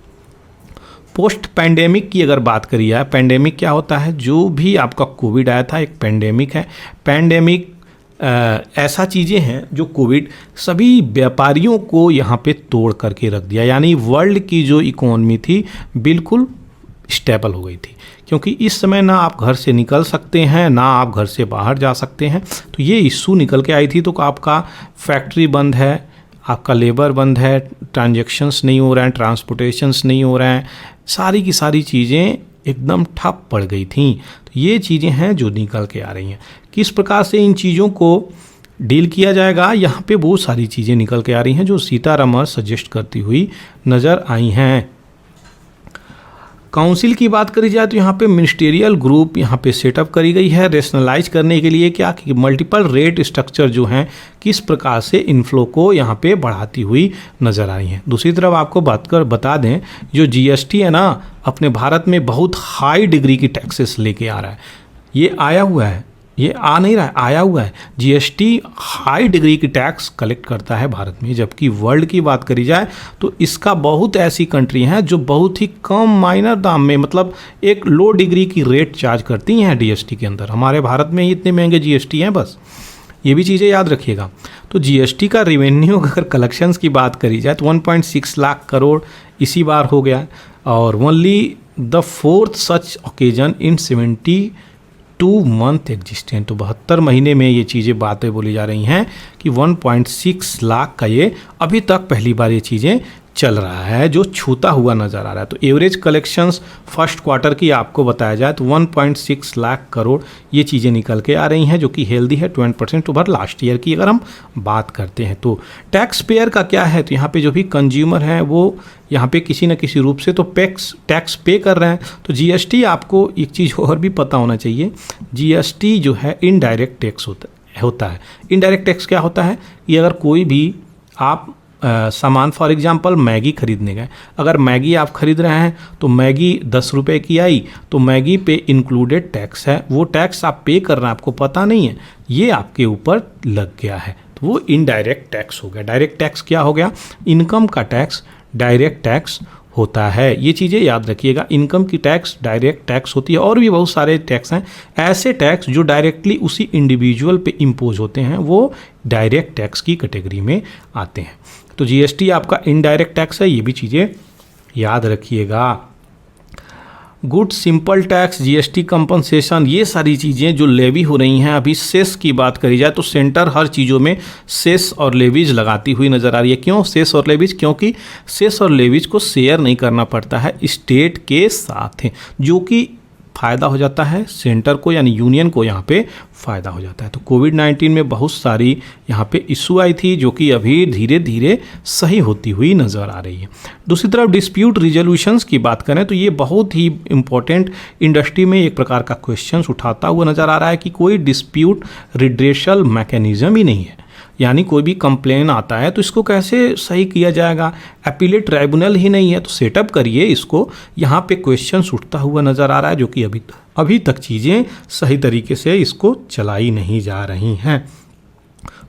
पोस्ट पैंडेमिक की अगर बात करी जाए, पैंडेमिक क्या होता है? जो भी आपका कोविड आया था एक पैंडेमिक है। पैंडेमिक ऐसा चीज़ें हैं जो कोविड सभी व्यापारियों को यहाँ पे तोड़ करके रख दिया, यानी वर्ल्ड की जो इकोनॉमी थी बिल्कुल स्टेबल हो गई थी, क्योंकि इस समय ना आप घर से निकल सकते हैं ना आप घर से बाहर जा सकते हैं। तो ये इशू निकल के आई थी, तो आपका फैक्ट्री बंद है, आपका लेबर बंद है, ट्रांजैक्शंस नहीं हो रहे हैं, ट्रांसपोर्टेशंस नहीं हो रहे हैं, सारी की सारी चीज़ें एकदम ठप पड़ गई थी। तो ये चीज़ें हैं जो निकल के आ रही हैं। किस प्रकार से इन चीज़ों को डील किया जाएगा, यहाँ पे बहुत सारी चीज़ें निकल के आ रही हैं जो सीतारमण सजेस्ट करती हुई नज़र आई हैं। काउंसिल की बात करी जाए तो यहाँ पे मिनिस्टेरियल ग्रुप यहाँ पे सेटअप करी गई है रेशनलाइज करने के लिए क्या कि मल्टीपल रेट स्ट्रक्चर जो हैं किस प्रकार से इनफ्लो को यहाँ पे बढ़ाती हुई नज़र आई हैं। दूसरी तरफ आपको बता दें जो जीएसटी है ना, अपने भारत में बहुत हाई डिग्री की टैक्सेस लेके आ रहा है। ये आया हुआ है, ये आ नहीं रहा है, आया हुआ है। जीएसटी हाई डिग्री की टैक्स कलेक्ट करता है भारत में, जबकि वर्ल्ड की बात करी जाए तो इसका बहुत ऐसी कंट्री हैं जो बहुत ही कम माइनर दाम में, मतलब एक लो डिग्री की रेट चार्ज करती हैं जीएसटी के अंदर। हमारे भारत में ही इतने महंगे जीएसटी हैं, बस ये भी चीज़ें याद रखिएगा। तो जीएसटी का रेवेन्यू अगर कलेक्शंस की बात करी जाए तो 1.6 लाख करोड़ इसी बार हो गया, और only the fourth such occasion in 72 month existent. तो 72 महीने में ये चीज़ें बातें बोली जा रही हैं कि 1.6 लाख का ये अभी तक पहली बार ये चीज़ें चल रहा है जो छूता हुआ नज़र आ रहा है। तो एवरेज कलेक्शंस फर्स्ट क्वार्टर की आपको बताया जाए तो 1.6 लाख करोड़ ये चीज़ें निकल के आ रही हैं, जो कि हेल्दी है 20% ओवर लास्ट ईयर की अगर हम बात करते हैं। तो टैक्स पेयर का क्या है, तो यहाँ पे जो भी कंज्यूमर हैं वो यहाँ पे किसी न किसी रूप से तो टैक्स पे कर रहे हैं। तो जीएसटी, आपको एक चीज़ और भी पता होना चाहिए, जीएसटी जो है इनडायरेक्ट टैक्स होता है। इनडायरेक्ट टैक्स क्या होता है कि अगर कोई भी आप सामान फॉर एग्जांपल मैगी खरीदने गए, अगर मैगी आप खरीद रहे हैं तो मैगी 10 रुपये की आई तो मैगी पे इंक्लूडेड टैक्स है, वो टैक्स आप पे कर रहे हैं, आपको पता नहीं है, ये आपके ऊपर लग गया है, तो वो इनडायरेक्ट टैक्स हो गया। डायरेक्ट टैक्स क्या हो गया, इनकम का टैक्स डायरेक्ट टैक्स होता है। ये चीज़ें याद रखिएगा, इनकम की टैक्स डायरेक्ट टैक्स होती है, और भी बहुत सारे टैक्स हैं ऐसे टैक्स जो डायरेक्टली उसी इंडिविजुअल पे इम्पोज होते हैं, वो डायरेक्ट टैक्स की कैटेगरी में आते हैं। तो जीएसटी आपका इनडायरेक्ट टैक्स है, ये भी चीज़ें याद रखिएगा। Good simple tax, GST compensation, ये सारी चीज़ें जो लेवी हो रही हैं। अभी सेस की बात करी जाए तो सेंटर हर चीज़ों में सेस और लेवीज लगाती हुई नज़र आ रही है। क्यों सेस और लेवीज, क्योंकि सेस और लेवीज को शेयर नहीं करना पड़ता है स्टेट के साथ, जो कि फ़ायदा हो जाता है सेंटर को, यानी यूनियन को यहाँ पे फ़ायदा हो जाता है। तो कोविड-19 में बहुत सारी यहाँ पे इशू आई थी जो कि अभी धीरे धीरे सही होती हुई नज़र आ रही है। दूसरी तरफ डिस्प्यूट रिजोल्यूशंस की बात करें तो ये बहुत ही इम्पोर्टेंट इंडस्ट्री में एक प्रकार का क्वेश्चंस उठाता हुआ नज़र आ रहा है कि कोई डिस्प्यूट रिड्रेशल मैकेनिज़्म ही नहीं है, यानी कोई भी कंप्लेन आता है तो इसको कैसे सही किया जाएगा, अपीलेट ट्राइब्यूनल ही नहीं है, तो सेटअप करिए इसको। यहाँ पे क्वेश्चन उठता हुआ नज़र आ रहा है जो कि अभी तक चीज़ें सही तरीके से इसको चलाई नहीं जा रही हैं।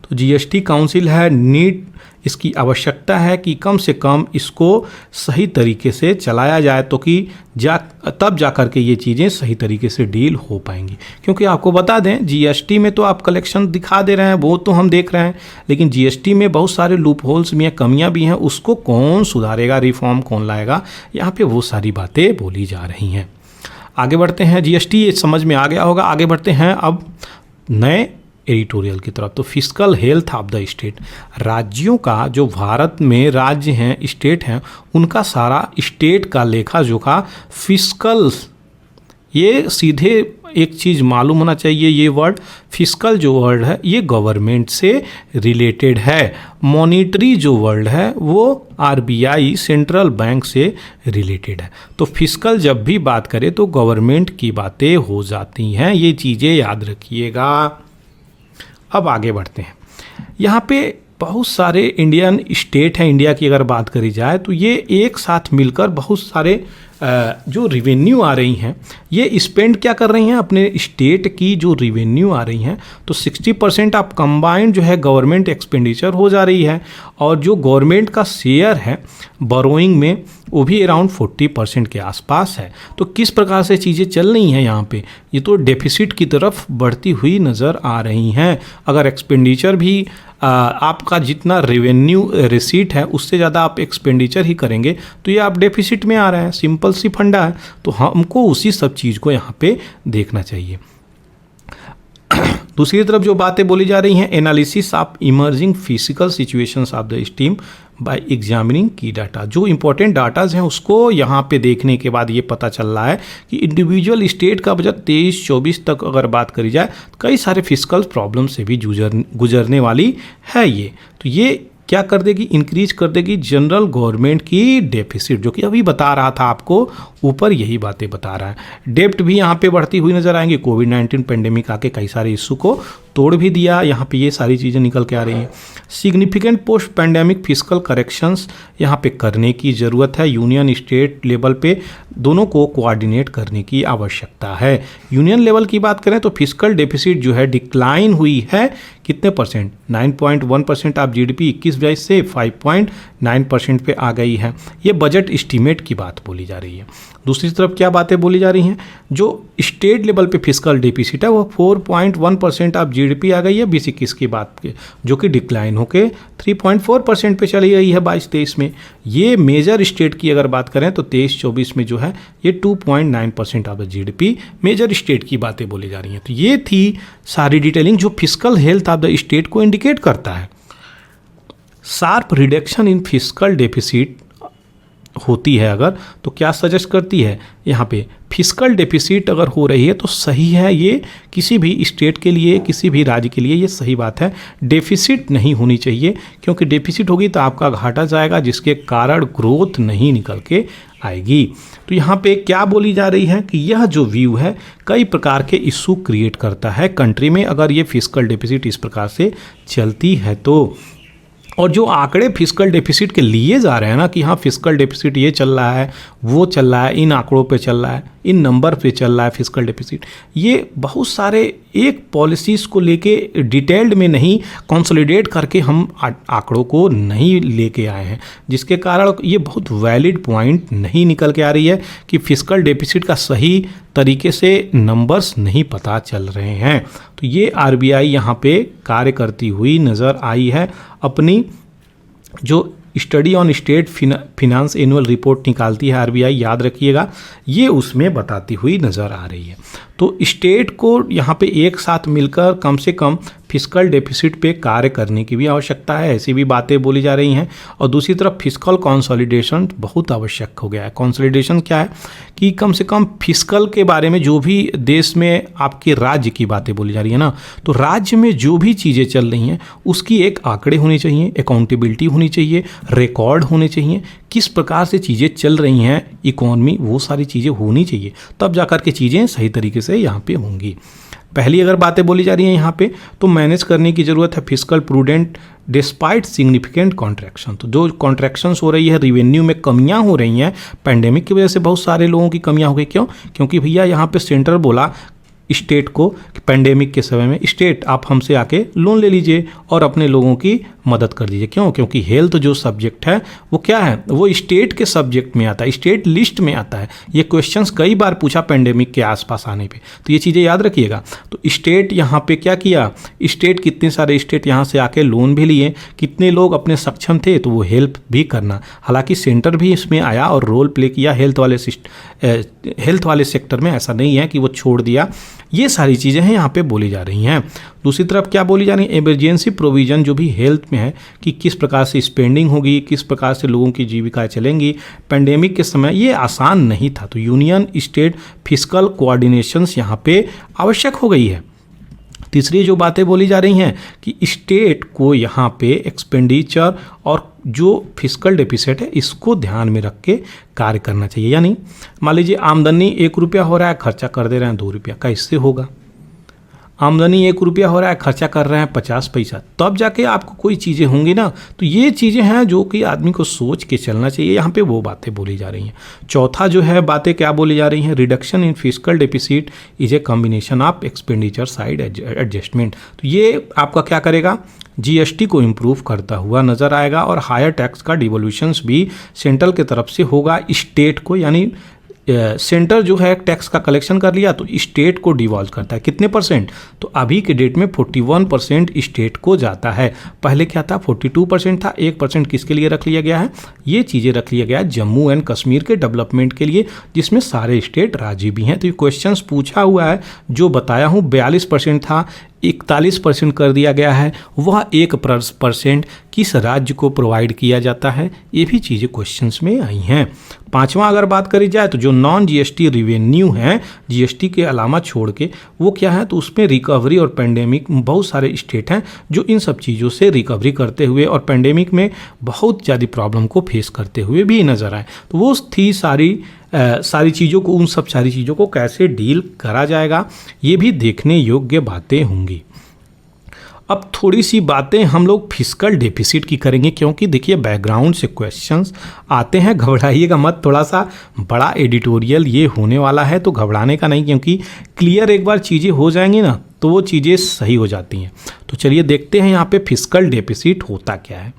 तो जीएसटी काउंसिल है, नीड, इसकी आवश्यकता है कि कम से कम इसको सही तरीके से चलाया जाए, तो कि तब जा कर के ये चीज़ें सही तरीके से डील हो पाएंगी। क्योंकि आपको बता दें जीएसटी में तो आप कलेक्शन दिखा दे रहे हैं, वो तो हम देख रहे हैं, लेकिन जीएसटी में बहुत सारे लूप होल्स भी हैं, कमियां भी हैं, उसको कौन सुधारेगा, रिफॉर्म कौन लाएगा, यहाँ पे वो सारी बातें बोली जा रही हैं। आगे बढ़ते हैं, जीएसटी समझ में आ गया होगा। आगे बढ़ते हैं अब नए एडिटोरियल की तरफ। तो fiscal health of the state, राज्यों का, जो भारत में राज्य हैं, स्टेट हैं, उनका सारा स्टेट का लेखा जोखा फिस्कल, ये सीधे एक चीज़ मालूम होना चाहिए, ये वर्ड फिस्कल जो वर्ड है ये गवर्नमेंट से रिलेटेड है। मॉनिटरी जो वर्ड है वो आरबीआई सेंट्रल बैंक से रिलेटेड है। तो फिस्कल जब भी बात करें तो गवर्नमेंट की बातें हो जाती हैं, ये चीज़ें याद रखिएगा। अब आगे बढ़ते हैं, यहाँ पे बहुत सारे इंडियन स्टेट हैं, इंडिया की अगर बात करी जाए तो ये एक साथ मिलकर बहुत सारे जो रिवेन्यू आ रही हैं ये स्पेंड क्या कर रही हैं, अपने स्टेट की जो रिवेन्यू आ रही हैं तो 60% आप कंबाइंड जो है गवर्नमेंट एक्सपेंडिचर हो जा रही है, और जो गवर्नमेंट का शेयर है बोरोइंग में वो भी अराउंड 40% के आसपास है। तो किस प्रकार से चीज़ें चल रही हैं यहाँ पे, ये तो डेफिसिट की तरफ बढ़ती हुई नज़र आ रही हैं। अगर एक्सपेंडिचर भी आपका जितना रेवेन्यू रिसीट है उससे ज़्यादा आप एक्सपेंडिचर ही करेंगे तो ये आप डेफिसिट में आ रहे हैं, सिंपल सी फंडा है। तो हमको उसी सब चीज़ को यहाँ पे देखना चाहिए। दूसरी तरफ जो बातें बोली जा रही हैं, analysis of emerging physical situations of the steam bye examining की डाटा। जो इंपॉर्टेंट डाटाज हैं उसको यहाँ पे देखने के बाद ये पता चल रहा है कि इंडिविजुअल स्टेट का बजट 23-24 तक अगर बात करी जाए कई सारे फिजिकल प्रॉब्लम से भी गुजरने वाली है ये। तो ये क्या कर देगी, इंक्रीज कर देगी जनरल गवर्नमेंट की डेफिसिट, जो कि अभी बता रहा था आपको, ऊपर यही बातें बता रहा है। डेप्ट भी यहाँ पे बढ़ती हुई नजर आएंगी। कोविड-19 पेंडेमिक आके कई सारे इशू को तोड़ भी दिया, यहाँ पे ये सारी चीज़ें निकल के आ रही हैं। Significant post pandemic physical corrections यहाँ पे करने की ज़रूरत है। यूनियन स्टेट लेवल पे दोनों को कोऑर्डिनेट करने की आवश्यकता है। यूनियन लेवल की बात करें तो फिजिकल डेफिसिट जो है डिक्लाइन हुई है कितने परसेंट, 9.1% ऑफ जीडीपी 21-22 से 5.9% पे आ गई है। ये बजट एस्टीमेट की बात बोली जा रही है। दूसरी तरफ क्या बातें बोली जा रही हैं, जो स्टेट लेवल पे फिजिकल डेफिसिट है वो 4.1% ऑफ जीडीपी आ गई है 2021 की बात के, जो कि डिक्लाइन होके 3.4% पे चली गई है 22-23 में। ये मेजर स्टेट की अगर बात करें तो 23-24 में जो है ये 2.9% of the GDP major state की बातें बोली जा रही हैं। तो ये थी सारी डिटेलिंग जो physical health of the state को इंडिकेट करता है। Sharp reduction in physical deficit होती है अगर, तो क्या सजेस्ट करती है यहाँ पे, फिजिकल डेफिसिट अगर हो रही है तो सही है, ये किसी भी स्टेट के लिए, किसी भी राज्य के लिए ये सही बात है। डेफिसिट नहीं होनी चाहिए, क्योंकि डेफिसिट होगी तो आपका घाटा जाएगा, जिसके कारण ग्रोथ नहीं निकल के आएगी। तो यहाँ पे क्या बोली जा रही है कि यह जो व्यू है कई प्रकार के इशू क्रिएट करता है कंट्री में, अगर ये फिजिकल डेफिसिट इस प्रकार से चलती है तो। और जो आंकड़े फिजिकल डेफिसिट के लिए जा रहे हैं ना, कि हाँ फिजिकल डेफिसिट ये चल रहा है, वो चल रहा है, इन आंकड़ों पे चल रहा है, इन नंबर पे चल रहा है फिजिकल डेफिसिट, ये बहुत सारे एक पॉलिसीज़ को लेके डिटेल्ड में नहीं कंसोलिडेट करके हम आंकड़ों को नहीं लेके आए हैं, जिसके कारण ये बहुत वैलिड पॉइंट नहीं निकल के आ रही है कि फिजिकल डेफिसिट का सही तरीके से नंबर्स नहीं पता चल रहे हैं। तो ये आरबीआई यहाँ पे कार्य करती हुई नज़र आई है। अपनी जो study on state finance annual report निकालती है आरबीआई, याद रखिएगा, ये उसमें बताती हुई नज़र आ रही है। तो स्टेट को यहाँ पे एक साथ मिलकर कम से कम फिजिकल डेफिसिट पे कार्य करने की भी आवश्यकता है, ऐसी भी बातें बोली जा रही हैं। और दूसरी तरफ फिजिकल कंसोलिडेशन बहुत आवश्यक हो गया है। कंसोलिडेशन क्या है कि कम से कम फिजिकल के बारे में, जो भी देश में आपके राज्य की बातें बोली जा रही है ना, तो राज्य में जो भी चीज़ें चल रही हैं उसकी एक आंकड़े होने चाहिए, अकाउंटेबिलिटी होनी चाहिए, रिकॉर्ड होने चाहिए, किस प्रकार से चीज़ें चल रही हैं इकोनॉमी, वो सारी चीज़ें होनी चाहिए, तब जाकर के चीज़ें सही तरीके से यहाँ पे होंगी। पहली अगर बातें बोली जा रही हैं यहाँ पे, तो मैनेज करने की ज़रूरत है physical prudent despite significant contraction. तो जो कॉन्ट्रैक्शंस हो रही है, रिवेन्यू में कमियां हो रही हैं, पैंडेमिक की वजह से बहुत सारे लोगों की कमियां हो गई। क्यों? क्योंकि भैया यहाँ पे सेंटर बोला स्टेट को कि पैंडेमिक के समय में स्टेट आप हमसे आके लोन ले लीजिए और अपने लोगों की मदद कर दीजिए। क्यों? क्योंकि हेल्थ जो सब्जेक्ट है वो क्या है, वो स्टेट के सब्जेक्ट में आता है, स्टेट लिस्ट में आता है। ये क्वेश्चंस कई बार पूछा पैंडेमिक के आसपास आने पे, तो ये चीज़ें याद रखिएगा। तो स्टेट यहाँ पे क्या किया, स्टेट कितने सारे स्टेट यहाँ से आके लोन भी लिए, कितने लोग अपने सक्षम थे तो वो हेल्प भी करना। हालांकि सेंटर भी इसमें आया और रोल प्ले किया हेल्थ वाले सेक्टर में, ऐसा नहीं है कि वो छोड़ दिया। ये सारी चीज़ें हैं यहाँ पे बोली जा रही हैं। दूसरी तरफ क्या बोली जा रही है, इमरजेंसी प्रोविज़न जो भी हेल्थ में है कि किस प्रकार से स्पेंडिंग होगी, किस प्रकार से लोगों की जीविकाएं चलेंगी। पैंडेमिक के समय ये आसान नहीं था, तो यूनियन स्टेट फिजिकल कोऑर्डिनेशंस यहाँ पे आवश्यक हो गई है। तीसरी जो बातें बोली जा रही हैं कि स्टेट को यहाँ पे एक्सपेंडिचर और जो फिजिकल डेफिसिट है इसको ध्यान में रख के कार्य करना चाहिए। यानी मान लीजिए आमदनी 1 रुपया हो रहा है, खर्चा कर दे रहे हैं 2 रुपया, कैसे होगा? आमदनी 1 रुपया हो रहा है, खर्चा कर रहे हैं 50 पैसा, तब जाके आपको कोई चीज़ें होंगी ना। तो ये चीज़ें हैं जो कि आदमी को सोच के चलना चाहिए। यहाँ पे वो बातें बोली जा रही हैं। चौथा जो है बातें क्या बोली जा रही हैं, reduction in fiscal deficit is a combination of expenditure side adjustment. तो ये आपका क्या करेगा, जीएसटी को इम्प्रूव करता हुआ नज़र आएगा और हायर टैक्स का डिवोल्यूशंस भी सेंट्रल की तरफ से होगा स्टेट को, यानी सेंटर जो है टैक्स का कलेक्शन कर लिया तो स्टेट को डिवॉल्व करता है। कितने परसेंट, तो अभी के डेट में 41% स्टेट को जाता है। पहले क्या था, 42% था। 1% किसके लिए रख लिया गया है, ये चीज़ें रख लिया गया है जम्मू एंड कश्मीर के डेवलपमेंट के लिए, जिसमें सारे स्टेट राजी भी हैं। तो ये क्वेश्चंस पूछा हुआ है, जो बताया हूँ 42% था, 41% कर दिया गया है। वह 1% किस राज्य को प्रोवाइड किया जाता है, ये भी चीज़ें क्वेश्चंस में आई हैं। पांचवा अगर बात करी जाए तो जो नॉन जीएसटी रिवेन्यू है, जीएसटी के अलावा छोड़ के, वो क्या है, तो उसमें रिकवरी और पेंडेमिक, बहुत सारे स्टेट हैं जो इन सब चीज़ों से रिकवरी करते हुए और पेंडेमिक में बहुत ज़्यादा प्रॉब्लम को फेस करते हुए भी नज़र आए। तो वो थी सारी चीज़ों को, उन सब सारी चीज़ों को कैसे डील करा जाएगा, ये भी देखने योग्य बातें होंगी। अब थोड़ी सी बातें हम लोग फिस्कल डेफिसिट की करेंगे, क्योंकि देखिए बैकग्राउंड से क्वेश्चंस आते हैं, घबराइएगा मत। थोड़ा सा बड़ा एडिटोरियल ये होने वाला है, तो घबराने का नहीं, क्योंकि क्लियर एक बार चीज़ें हो जाएंगी ना तो वो चीज़ें सही हो जाती हैं। तो चलिए देखते हैं यहाँ पे फिस्कल डेफिसिट होता क्या है।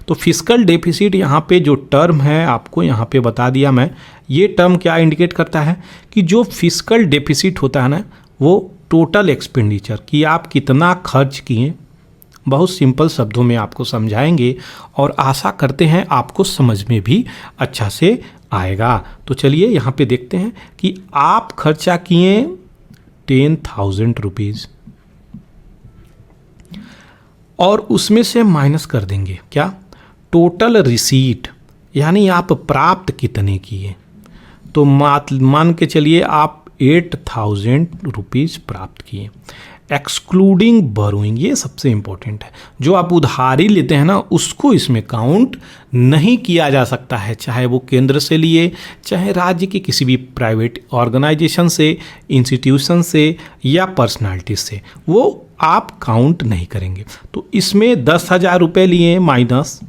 तो फिस्कल डेफिसिट यहाँ पे जो टर्म है आपको यहाँ पे बता दिया मैं। ये टर्म क्या इंडिकेट करता है कि जो फिस्कल डेफिसिट होता है ना, वो टोटल एक्सपेंडिचर कि आप कितना खर्च किए, बहुत सिंपल शब्दों में आपको समझाएंगे और आशा करते हैं आपको समझ में भी अच्छा से आएगा। तो चलिए यहाँ पे देखते हैं कि आप खर्चा किए 10,000 रुपीज़ और उसमें से माइनस कर देंगे क्या, टोटल रिसीट, यानी आप प्राप्त कितने किए। तो मान के चलिए आप 8,000 रुपीज़ प्राप्त किए, एक्सक्लूडिंग बोरोइंग। ये सबसे इम्पोर्टेंट है, जो आप उधारी लेते हैं ना उसको इसमें काउंट नहीं किया जा सकता है, चाहे वो केंद्र से लिए, चाहे राज्य के किसी भी प्राइवेट ऑर्गेनाइजेशन से, इंस्टीट्यूशन से या पर्सनालिटी से, वो आप काउंट नहीं करेंगे। तो इसमें 10,000 रुपये लिए माइनस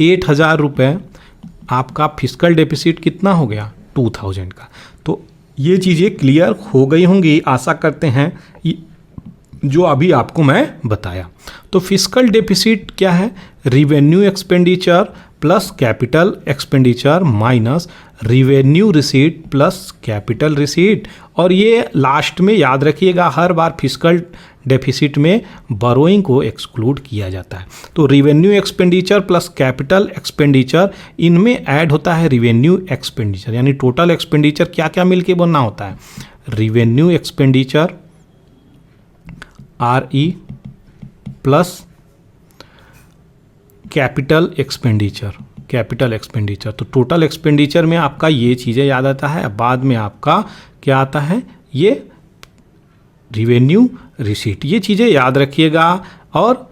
8,000 रुपये, आपका फिस्कल डेफिसिट कितना हो गया, 2,000 का। तो ये चीज़ें क्लियर हो गई होंगी, आशा करते हैं, जो अभी आपको मैं बताया। तो फिस्कल डेफिसिट क्या है, revenue expenditure plus capital expenditure minus revenue receipt plus capital receipt. और ये लास्ट में याद रखिएगा, हर बार फिस्कल डेफिसिट में बोरोइंग को एक्सक्लूड किया जाता है। तो revenue expenditure plus capital expenditure, इनमें ऐड होता है रिवेन्यू एक्सपेंडिचर, यानी टोटल एक्सपेंडिचर क्या क्या मिलके बनना होता है, revenue expenditure RE plus capital expenditure. तो टोटल एक्सपेंडिचर में आपका ये चीज़ें याद आता है, बाद में आपका क्या आता है, ये रिवेन्यू रिसीट। ये चीज़ें याद रखिएगा और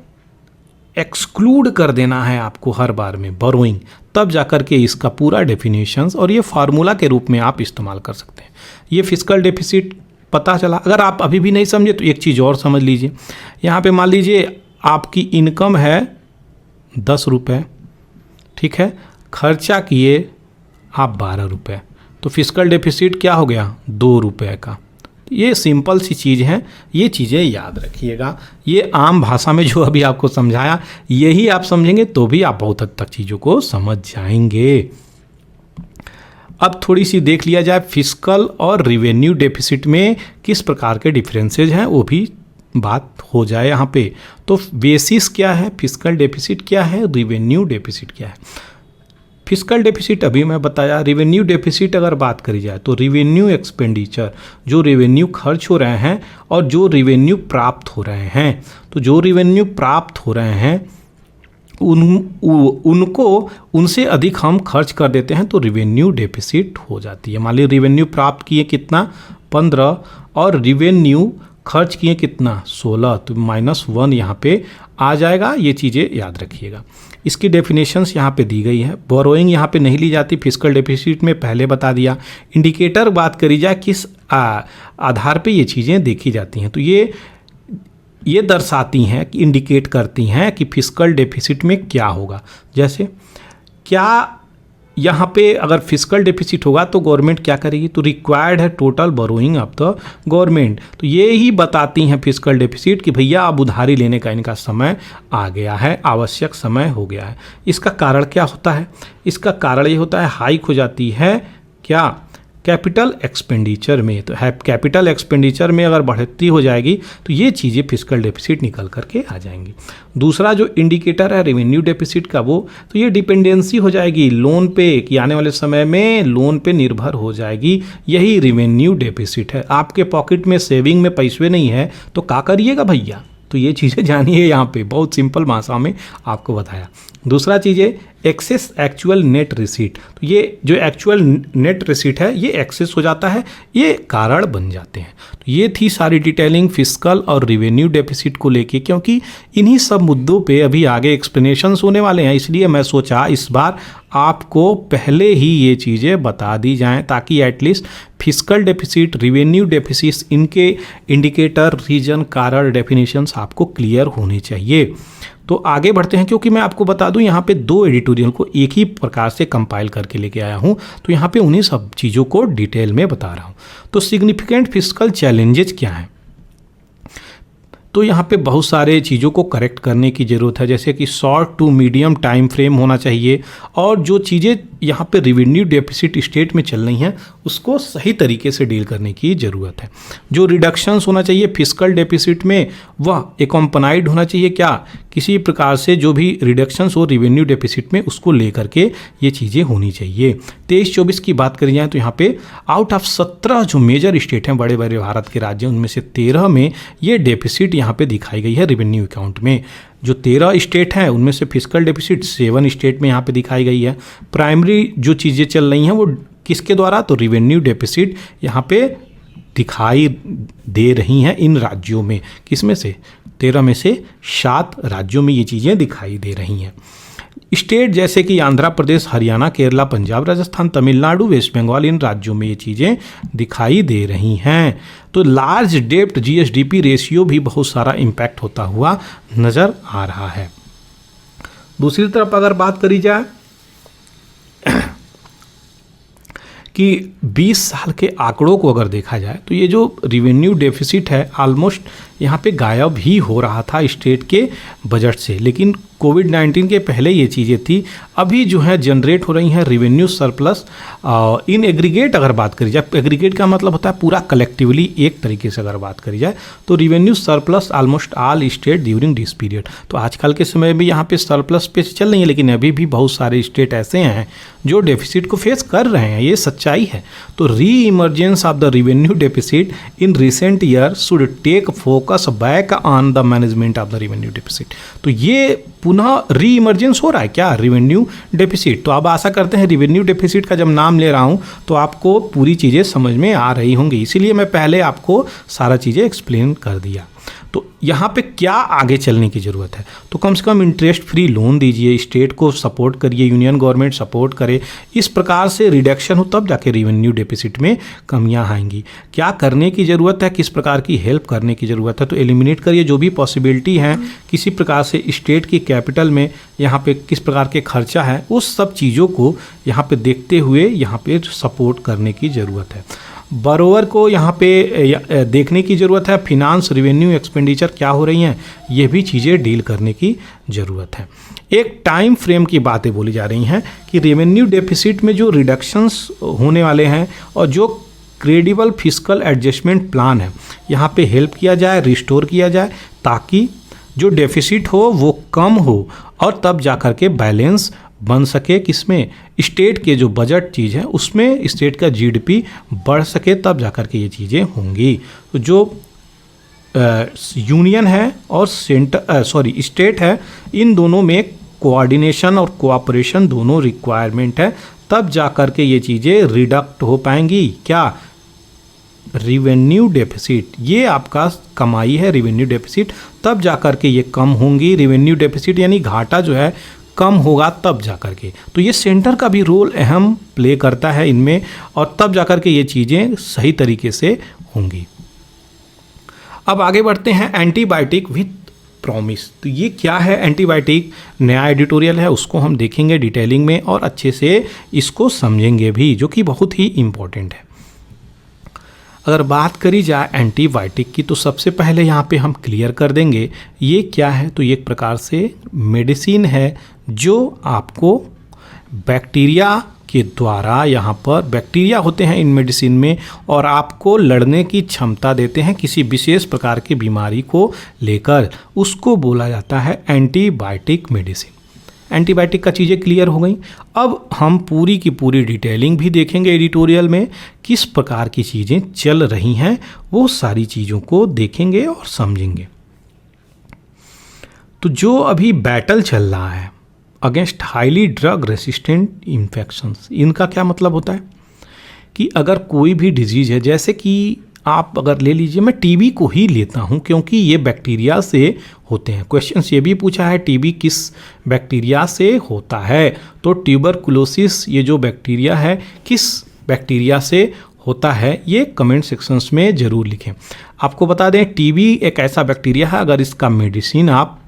एक्सक्लूड कर देना है आपको हर बार में बोरोइंग, तब जाकर के इसका पूरा डेफिनेशंस और ये फार्मूला के रूप में आप इस्तेमाल कर सकते हैं। ये फिस्कल डेफिसिट पता चला। अगर आप अभी भी नहीं समझे तो एक चीज़ और समझ लीजिए, यहाँ पे मान लीजिए आपकी इनकम है 10 रुपये, ठीक है, खर्चा किए आप 12 रुपये, तो फिस्कल डेफिसिट क्या हो गया, 2 रुपये का। ये सिंपल सी चीज़ है, ये चीज़ें याद रखिएगा। ये आम भाषा में जो अभी आपको समझाया, यही आप समझेंगे तो भी आप बहुत हद तक चीज़ों को समझ जाएंगे। अब थोड़ी सी देख लिया जाए फिस्कल और रिवेन्यू डेफिसिट में किस प्रकार के डिफरेंसेज हैं, वो भी बात हो जाए यहाँ पे। तो बेसिस क्या है, फिस्कल डेफिसिट क्या है, रिवेन्यू डेफिसिट क्या है। फिस्कल डेफिसिट अभी मैं बताया। रिवेन्यू डेफिसिट अगर बात करी जाए तो रिवेन्यू एक्सपेंडिचर, जो रिवेन्यू खर्च हो रहे हैं और जो रिवेन्यू प्राप्त हो रहे हैं, तो जो रिवेन्यू प्राप्त हो रहे हैं उनको उनसे अधिक हम खर्च कर देते हैं तो रिवेन्यू डेफिसिट हो जाती है। मान लीजिए रिवेन्यू प्राप्त किए कितना, 15, और रिवेन्यू खर्च किए कितना 16, तो -1 यहाँ पे आ जाएगा। ये चीज़ें याद रखिएगा। इसकी डेफिनेशंस यहाँ पे दी गई है। बोरोइंग यहाँ पे नहीं ली जाती फिजिकल डेफिसिट में, पहले बता दिया। इंडिकेटर बात करी जाए किस आधार पे ये चीज़ें देखी जाती हैं, तो ये दर्शाती हैं कि इंडिकेट करती हैं कि फिजिकल डेफिसिट में क्या होगा। जैसे क्या यहाँ पे अगर फिजिकल डेफिसिट होगा तो गवर्नमेंट क्या करेगी, तो रिक्वायर्ड है total borrowing of the government. तो ये ही बताती हैं फिजिकल डेफिसिट कि भैया अब उधारी लेने का इनका समय आ गया है, आवश्यक समय हो गया है। इसका कारण क्या होता है, इसका कारण ये होता है हाइक हो जाती है क्या कैपिटल एक्सपेंडिचर में। तो कैपिटल एक्सपेंडिचर में अगर बढ़ती हो जाएगी तो ये चीज़ें फिजिकल डेफिसिट निकल करके आ जाएंगी। दूसरा जो इंडिकेटर है रेवेन्यू डेफिसिट का, वो तो ये डिपेंडेंसी हो जाएगी लोन पे, कि आने वाले समय में लोन पे निर्भर हो जाएगी। यही रेवेन्यू डेफिसिट है। आपके पॉकेट में सेविंग में पैसे नहीं है तो क्या करिएगा भैया, तो ये चीज़ें जानिए। यहाँ पे बहुत सिंपल भाषा में आपको बताया। दूसरा चीज़ है एक्सेस एक्चुअल नेट रिसीट। तो ये जो एक्चुअल नेट रिसीट है ये एक्सेस हो जाता है, ये कारण बन जाते हैं। तो ये थी सारी डिटेलिंग फिस्कल और रिवेन्यू डेफिसिट को लेके, क्योंकि इन्हीं सब मुद्दों पे अभी आगे एक्सप्लेनेशंस होने वाले हैं, इसलिए मैं सोचा इस बार आपको पहले ही ये चीज़ें बता दी जाएं, ताकि at least fiscal deficit, revenue deficit, इनके इंडिकेटर, रीजन, कारण, डेफिनेशंस आपको क्लियर होने चाहिए। तो आगे बढ़ते हैं, क्योंकि मैं आपको बता दूं यहाँ पे 2 एडिटोरियल को एक ही प्रकार से कंपाइल करके लेके आया हूँ, तो यहाँ पे उन्हीं सब चीज़ों को डिटेल में बता रहा हूँ। तो सिग्निफिकेंट फिस्कल चैलेंजेस क्या हैं, तो यहाँ पे बहुत सारे चीज़ों को करेक्ट करने की ज़रूरत है, जैसे कि short to medium time frame होना चाहिए, और जो चीज़ें यहाँ पे रिवेन्यू डेफिसिट स्टेट में चल रही हैं उसको सही तरीके से डील करने की ज़रूरत है। जो रिडक्शंस होना चाहिए फिस्कल डेफिसिट में वह एकम्पनाइड होना चाहिए, क्या किसी प्रकार से जो भी रिडक्शंस हो रिवेन्यू डेफिसिट में उसको लेकर के ये चीज़ें होनी चाहिए। 23-24 की बात करी जाए तो यहाँ पे आउट ऑफ 17 जो मेजर स्टेट हैं, बड़े बड़े भारत के राज्य, उनमें से 13 में ये डेफिसिट यहाँ पे दिखाई गई है रिवेन्यू अकाउंट में। जो 13 स्टेट हैं उनमें से फिस्कल डेफिसिट 7 स्टेट में यहाँ पे दिखाई गई है। प्राइमरी जो चीज़ें चल रही हैं वो किसके द्वारा, तो रिवेन्यू डेफिसिट यहाँ पे दिखाई दे रही हैं इन राज्यों में। किसमें से, 13 में से 7 राज्यों में ये चीज़ें दिखाई दे रही हैं। स्टेट जैसे कि आंध्र प्रदेश, हरियाणा, केरला, पंजाब, राजस्थान, तमिलनाडु, वेस्ट बंगाल, इन राज्यों में ये चीज़ें दिखाई दे रही हैं। तो लार्ज डेप्ट जीएसडीपी रेशियो भी बहुत सारा इम्पैक्ट होता हुआ नज़र आ रहा है। दूसरी तरफ अगर बात करी जाए कि 20 साल के आंकड़ों को अगर देखा जाए तो ये जो रिवेन्यू डेफिसिट है ऑलमोस्ट यहाँ पे गायब ही हो रहा था स्टेट के बजट से, लेकिन कोविड-19 के पहले ये चीज़ें थी। अभी जो है जनरेट हो रही हैं रिवेन्यू सरप्लस इन एग्रीगेट। अगर बात करी जाए, एग्रीगेट का मतलब होता है पूरा कलेक्टिवली, एक तरीके से अगर बात करी जाए तो revenue surplus almost all state during this period. तो आजकल के समय में यहाँ पे सरप्लस पे चल रही है, लेकिन अभी भी बहुत सारे स्टेट ऐसे हैं जो डेफिसिट को फेस कर रहे हैं, ये सच्चाई है। तो reemergence of the revenue deficit in recent year should take focus back on the management of the revenue deficit. तो ये पुनः री इमर्जेंस हो रहा है क्या, रिवेन्यू डेफिसिट। तो अब आशा करते हैं रिवेन्यू डेफिसिट का जब नाम ले रहा हूँ तो आपको पूरी चीज़ें समझ में आ रही होंगी, इसीलिए मैं पहले आपको सारा चीज़ें एक्सप्लेन कर दिया। तो यहाँ पे क्या आगे चलने की ज़रूरत है, तो कम से कम इंटरेस्ट फ्री लोन दीजिए, स्टेट को सपोर्ट करिए, यूनियन गवर्नमेंट सपोर्ट करे, इस प्रकार से रिडक्शन हो तब जाके रिवेन्यू डेफिसिट में कमियां आएंगी। क्या करने की ज़रूरत है, किस प्रकार की हेल्प करने की ज़रूरत है, तो एलिमिनेट करिए जो भी पॉसिबिलिटी है, किसी प्रकार से स्टेट की कैपिटल में यहाँ पे किस प्रकार के खर्चा है, उस सब चीज़ों को यहाँ पे देखते हुए यहाँ पे सपोर्ट करने की ज़रूरत है। बरोवर को यहाँ पे देखने की ज़रूरत है, फिनांस, रिवेन्यू, एक्सपेंडिचर क्या हो रही हैं, ये भी चीज़ें डील करने की ज़रूरत है। एक टाइम फ्रेम की बातें बोली जा रही हैं कि रेवेन्यू डेफिसिट में जो रिडक्शंस होने वाले हैं और जो क्रेडिबल फिस्कल एडजस्टमेंट प्लान है यहाँ पे हेल्प किया जाए, रिस्टोर किया जाए, ताकि जो डेफिसिट हो वो कम हो और तब जा कर के बैलेंस बन सके, किसमें, स्टेट के जो बजट चीज़ है उसमें स्टेट का जीडीपी बढ़ सके, तब जा कर के ये चीज़ें होंगी। तो जो यूनियन है और स्टेट है, इन दोनों में कोऑर्डिनेशन और कोऑपरेशन दोनों रिक्वायरमेंट है, तब जा कर के ये चीज़ें रिडक्ट हो पाएंगी। क्या रिवेन्यू डेफिसिट, ये आपका कमाई है रिवेन्यू डेफिसिट, तब जा कर के ये कम होंगी। रिवेन्यू डेफिसिट यानी घाटा जो है कम होगा तब जा कर के। तो ये सेंटर का भी रोल अहम प्ले करता है इनमें, और तब जा कर के ये चीज़ें सही तरीके से होंगी। अब आगे बढ़ते हैं एंटीबायोटिक विथ प्रॉमिस। तो ये क्या है एंटीबायोटिक, नया एडिटोरियल है, उसको हम देखेंगे डिटेलिंग में और अच्छे से इसको समझेंगे भी, जो कि बहुत ही इम्पोर्टेंट है। अगर बात करी जाए एंटीबायोटिक की तो सबसे पहले यहाँ पे हम क्लियर कर देंगे ये क्या है। तो ये एक प्रकार से मेडिसिन है जो आपको बैक्टीरिया के द्वारा, यहाँ पर बैक्टीरिया होते हैं इन मेडिसिन में, और आपको लड़ने की क्षमता देते हैं किसी विशेष प्रकार की बीमारी को लेकर, उसको बोला जाता है एंटीबायोटिक मेडिसिन। एंटीबायोटिक का चीज़ें क्लियर हो गई। अब हम पूरी की पूरी डिटेलिंग भी देखेंगे एडिटोरियल में, किस प्रकार की चीज़ें चल रही हैं वो सारी चीज़ों को देखेंगे और समझेंगे। तो जो अभी बैटल चल रहा है against highly drug resistant infections, इनका क्या मतलब होता है कि अगर कोई भी डिजीज़ है, जैसे कि आप अगर ले लीजिए, मैं टीबी को ही लेता हूं क्योंकि ये बैक्टीरिया से होते हैं। क्वेश्चंस ये भी पूछा है टीबी किस बैक्टीरिया से होता है, तो ट्यूबरकुलोसिस ये जो बैक्टीरिया है किस बैक्टीरिया से होता है, ये कमेंट सेक्शंस में ज़रूर लिखें। आपको बता दें टीबी एक ऐसा बैक्टीरिया है, अगर इसका मेडिसिन आप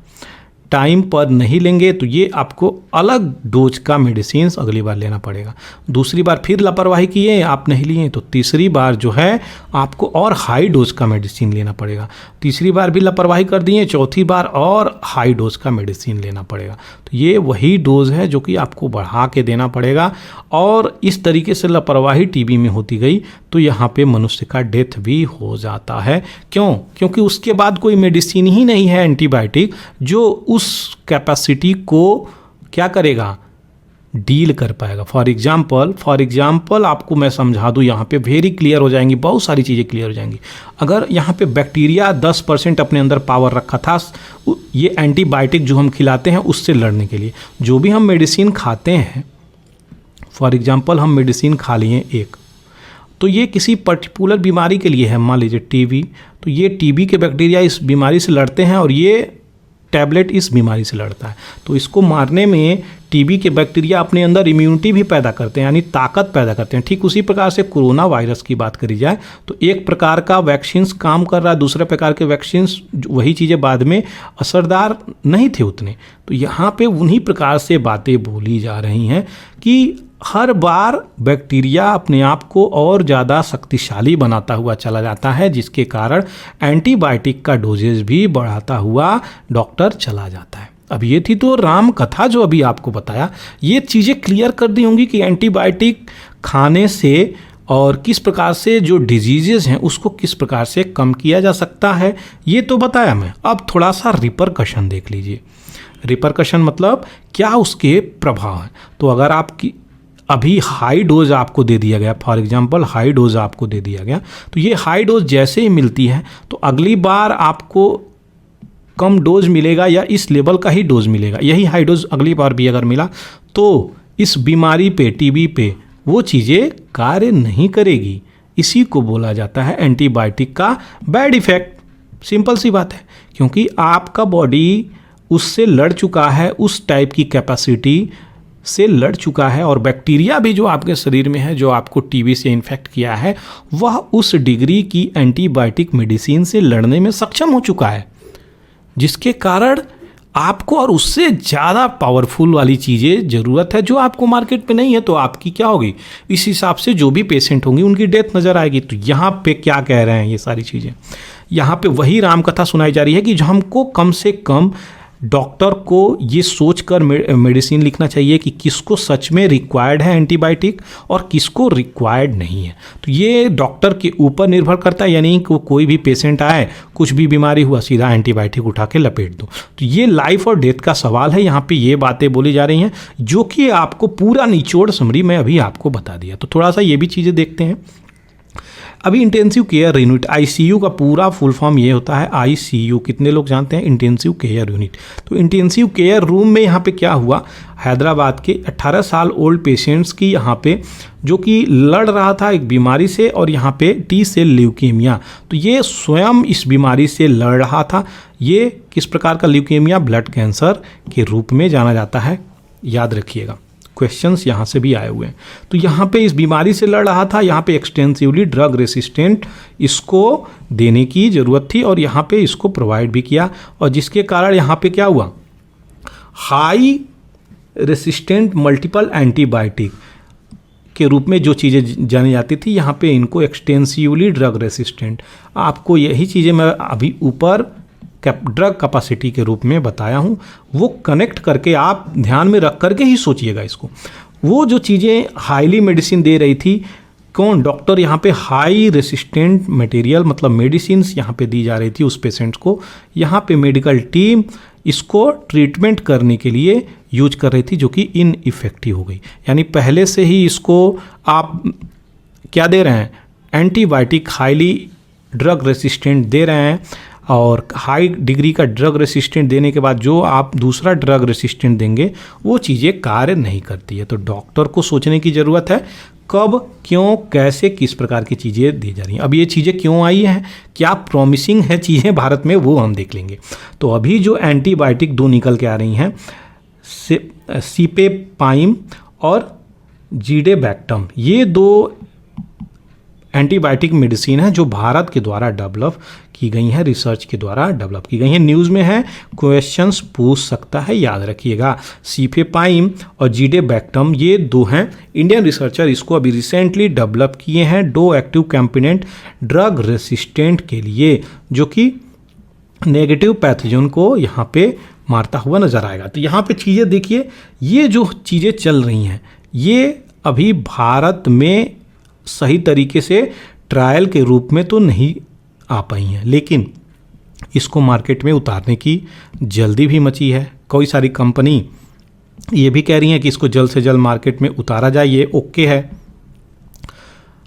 टाइम पर नहीं लेंगे तो ये आपको अलग डोज का मेडिसिन अगली बार लेना पड़ेगा। दूसरी बार फिर लापरवाही किए, आप नहीं लिए, तो तीसरी बार जो है आपको और हाई डोज का मेडिसिन लेना पड़ेगा। तीसरी बार भी लापरवाही कर दिए, चौथी बार और हाई डोज का मेडिसिन लेना पड़ेगा। तो ये वही डोज है जो कि आपको बढ़ा के देना पड़ेगा, और इस तरीके से लापरवाही टीबी में होती गई तो यहाँ पे मनुष्य का डेथ भी हो जाता है। क्यों? क्योंकि उसके बाद कोई मेडिसिन ही नहीं है एंटीबायोटिक जो उस कैपेसिटी को क्या करेगा, डील कर पाएगा। फॉर एग्जाम्पल आपको मैं समझा दूँ, यहाँ पे वेरी क्लियर हो जाएंगी, बहुत सारी चीज़ें क्लियर हो जाएंगी। अगर यहाँ पे बैक्टीरिया 10% अपने अंदर पावर रखा था, ये एंटीबायोटिक जो हम खिलाते हैं उससे लड़ने के लिए, जो भी हम मेडिसिन खाते हैं, फॉर एग्जाम्पल हम मेडिसिन खा लिए एक, तो ये किसी पर्टिकुलर बीमारी के लिए है, मान लीजिए टीबी, तो ये टीबी के बैक्टीरिया इस बीमारी से लड़ते हैं और ये टैबलेट इस बीमारी से लड़ता है। तो इसको मारने में टीबी के बैक्टीरिया अपने अंदर इम्यूनिटी भी पैदा करते हैं, यानी ताकत पैदा करते हैं। ठीक उसी प्रकार से कोरोना वायरस की बात करी जाए तो एक प्रकार का वैक्सीन्स काम कर रहा है, दूसरे प्रकार के वैक्सीन्स वही चीज़ें बाद में असरदार नहीं थे उतने। तो यहाँ पे उन्हीं प्रकार से बातें बोली जा रही हैं कि हर बार बैक्टीरिया अपने आप को और ज़्यादा शक्तिशाली बनाता हुआ चला जाता है, जिसके कारण एंटीबायोटिक का डोजेज भी बढ़ाता हुआ डॉक्टर चला जाता है। अब ये थी तो राम कथा जो अभी आपको बताया, ये चीज़ें क्लियर कर दी होंगी कि एंटीबायोटिक खाने से और किस प्रकार से जो डिजीजेज हैं उसको किस प्रकार से कम किया जा सकता है, ये तो बताया मैं। अब थोड़ा सा रिपरकशन देख लीजिए। रिपरकशन मतलब क्या उसके प्रभाव हैं। तो अगर आपकी अभी हाई डोज आपको दे दिया गया, फॉर एग्जांपल हाई डोज आपको दे दिया गया, तो ये हाई डोज जैसे ही मिलती है तो अगली बार आपको कम डोज मिलेगा या इस लेवल का ही डोज मिलेगा। यही हाई डोज अगली बार भी अगर मिला तो इस बीमारी पे, टीबी पे वो चीज़ें कार्य नहीं करेगी। इसी को बोला जाता है एंटीबायोटिक का बैड इफेक्ट। सिंपल सी बात है, क्योंकि आपका बॉडी उससे लड़ चुका है, उस टाइप की कैपेसिटी से लड़ चुका है, और बैक्टीरिया भी जो आपके शरीर में है, जो आपको टीबी से इन्फेक्ट किया है, वह उस डिग्री की एंटीबायोटिक मेडिसिन से लड़ने में सक्षम हो चुका है, जिसके कारण आपको और उससे ज़्यादा पावरफुल वाली चीज़ें ज़रूरत है जो आपको मार्केट में नहीं है। तो आपकी क्या होगी, इस हिसाब से जो भी पेशेंट होंगी उनकी डेथ नज़र आएगी। तो यहाँ पे क्या कह रहे हैं ये सारी चीज़ें, यहाँ पे वही रामकथा सुनाई जा रही है कि जो हमको कम से कम डॉक्टर को ये सोचकर मेडिसिन लिखना चाहिए कि किसको सच में रिक्वायर्ड है एंटीबायोटिक और किसको रिक्वायर्ड नहीं है। तो ये डॉक्टर के ऊपर निर्भर करता है, यानी कि कोई भी पेशेंट आए, कुछ भी बीमारी हुआ, सीधा एंटीबायोटिक उठा के लपेट दो। तो ये लाइफ और डेथ का सवाल है। यहाँ पे ये बातें बोली जा रही हैं जो कि आपको पूरा निचोड़ समरी मैं अभी आपको बता दिया। तो थोड़ा सा ये भी चीज़ें देखते हैं। अभी इंटेंसिव केयर यूनिट, आईसीयू का पूरा फुल फॉर्म ये होता है आईसीयू। कितने लोग जानते हैं इंटेंसिव केयर यूनिट? तो इंटेंसिव केयर रूम में यहाँ पे क्या हुआ, हैदराबाद के 18 साल ओल्ड पेशेंट्स की यहाँ पे जो कि लड़ रहा था एक बीमारी से, और यहाँ पे टी सेल ल्यूकेमिया, तो ये स्वयं इस बीमारी से लड़ रहा था। ये किस प्रकार का ल्यूकेमिया? ब्लड कैंसर के रूप में जाना जाता है, याद रखिएगा, क्वेश्चंस यहाँ से भी आए हुए हैं। तो यहाँ पे इस बीमारी से लड़ रहा था, यहाँ पे एक्सटेंसिवली ड्रग रेसिस्टेंट इसको देने की ज़रूरत थी और यहाँ पे इसको प्रोवाइड भी किया, और जिसके कारण यहाँ पे क्या हुआ, हाई रेसिस्टेंट मल्टीपल एंटीबायोटिक के रूप में जो चीज़ें जानी जाती थी, यहाँ पे इनको एक्सटेंसिवली ड्रग रेसिस्टेंट। आपको यही चीज़ें मैं अभी ऊपर ड्रग कैपेसिटी के रूप में बताया हूँ, वो कनेक्ट करके आप ध्यान में रख करके ही सोचिएगा इसको। वो जो चीज़ें हाईली मेडिसिन दे रही थी, कौन? डॉक्टर। यहाँ पे हाई रेसिस्टेंट मटेरियल मतलब मेडिसिन यहाँ पे दी जा रही थी उस पेशेंट्स को। यहाँ पे मेडिकल टीम इसको ट्रीटमेंट करने के लिए यूज कर रही थी, जो कि इनइफेक्टिव हो गई। यानी पहले से ही इसको आप क्या दे रहे हैं, एंटीबायोटिक हाईली ड्रग रेसिस्टेंट दे रहे हैं, और हाई डिग्री का ड्रग रेसिस्टेंट देने के बाद जो आप दूसरा ड्रग रेसिस्टेंट देंगे वो चीज़ें कार्य नहीं करती है। तो डॉक्टर को सोचने की ज़रूरत है कब, क्यों, कैसे, किस प्रकार की चीज़ें दी जा रही हैं। अब ये चीज़ें क्यों आई हैं, क्या प्रॉमिसिंग है चीज़ें भारत में, वो हम देख लेंगे। तो अभी जो एंटीबायोटिक 2 निकल के आ रही हैं, सीपेपाइम और जीडेबैक्टम, ये 2 एंटीबायोटिक मेडिसिन है जो भारत के द्वारा डेवलप की गई हैं, रिसर्च के द्वारा डेवलप की गई हैं। न्यूज़ में है, क्वेश्चंस पूछ सकता है, याद रखिएगा। सीफेपाइम और जीडेबैक्टम ये 2 हैं, इंडियन रिसर्चर इसको अभी रिसेंटली डेवलप किए हैं 2 एक्टिव कंपोनेंट ड्रग रेसिस्टेंट के लिए, जो कि नेगेटिव पैथोजन को यहाँ पे मारता हुआ नजर आएगा। तो यहाँ पे चीज़ें देखिए, ये जो चीज़ें चल रही हैं ये अभी भारत में सही तरीके से ट्रायल के रूप में तो नहीं आ पाई हैं, लेकिन इसको मार्केट में उतारने की जल्दी भी मची है। कोई सारी कंपनी ये भी कह रही हैं कि इसको जल्द से जल्द मार्केट में उतारा जाए, ये ओके है।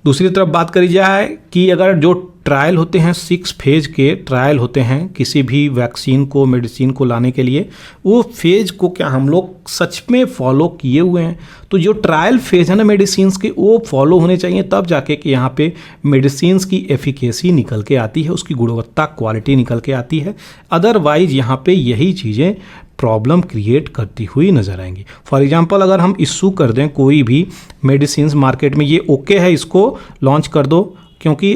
दूसरी तरफ बात करी जाए कि अगर जो ट्रायल होते हैं 6 फेज के ट्रायल होते हैं किसी भी वैक्सीन को, मेडिसिन को लाने के लिए, वो फेज को क्या हम लोग सच में फॉलो किए हुए हैं? तो जो ट्रायल फेज है ना मेडिसिन्स के, वो फॉलो होने चाहिए, तब जाके कि यहाँ पे मेडिसिन्स की एफिकेसी निकल के आती है, उसकी गुणवत्ता, क्वालिटी निकल के आती है। अदरवाइज यहाँ पे यही चीज़ें प्रॉब्लम क्रिएट करती हुई नजर आएंगी। फॉर एग्जांपल अगर हम इशू कर दें कोई भी मेडिसिन्स मार्केट में, ये ओके है, इसको लॉन्च कर दो क्योंकि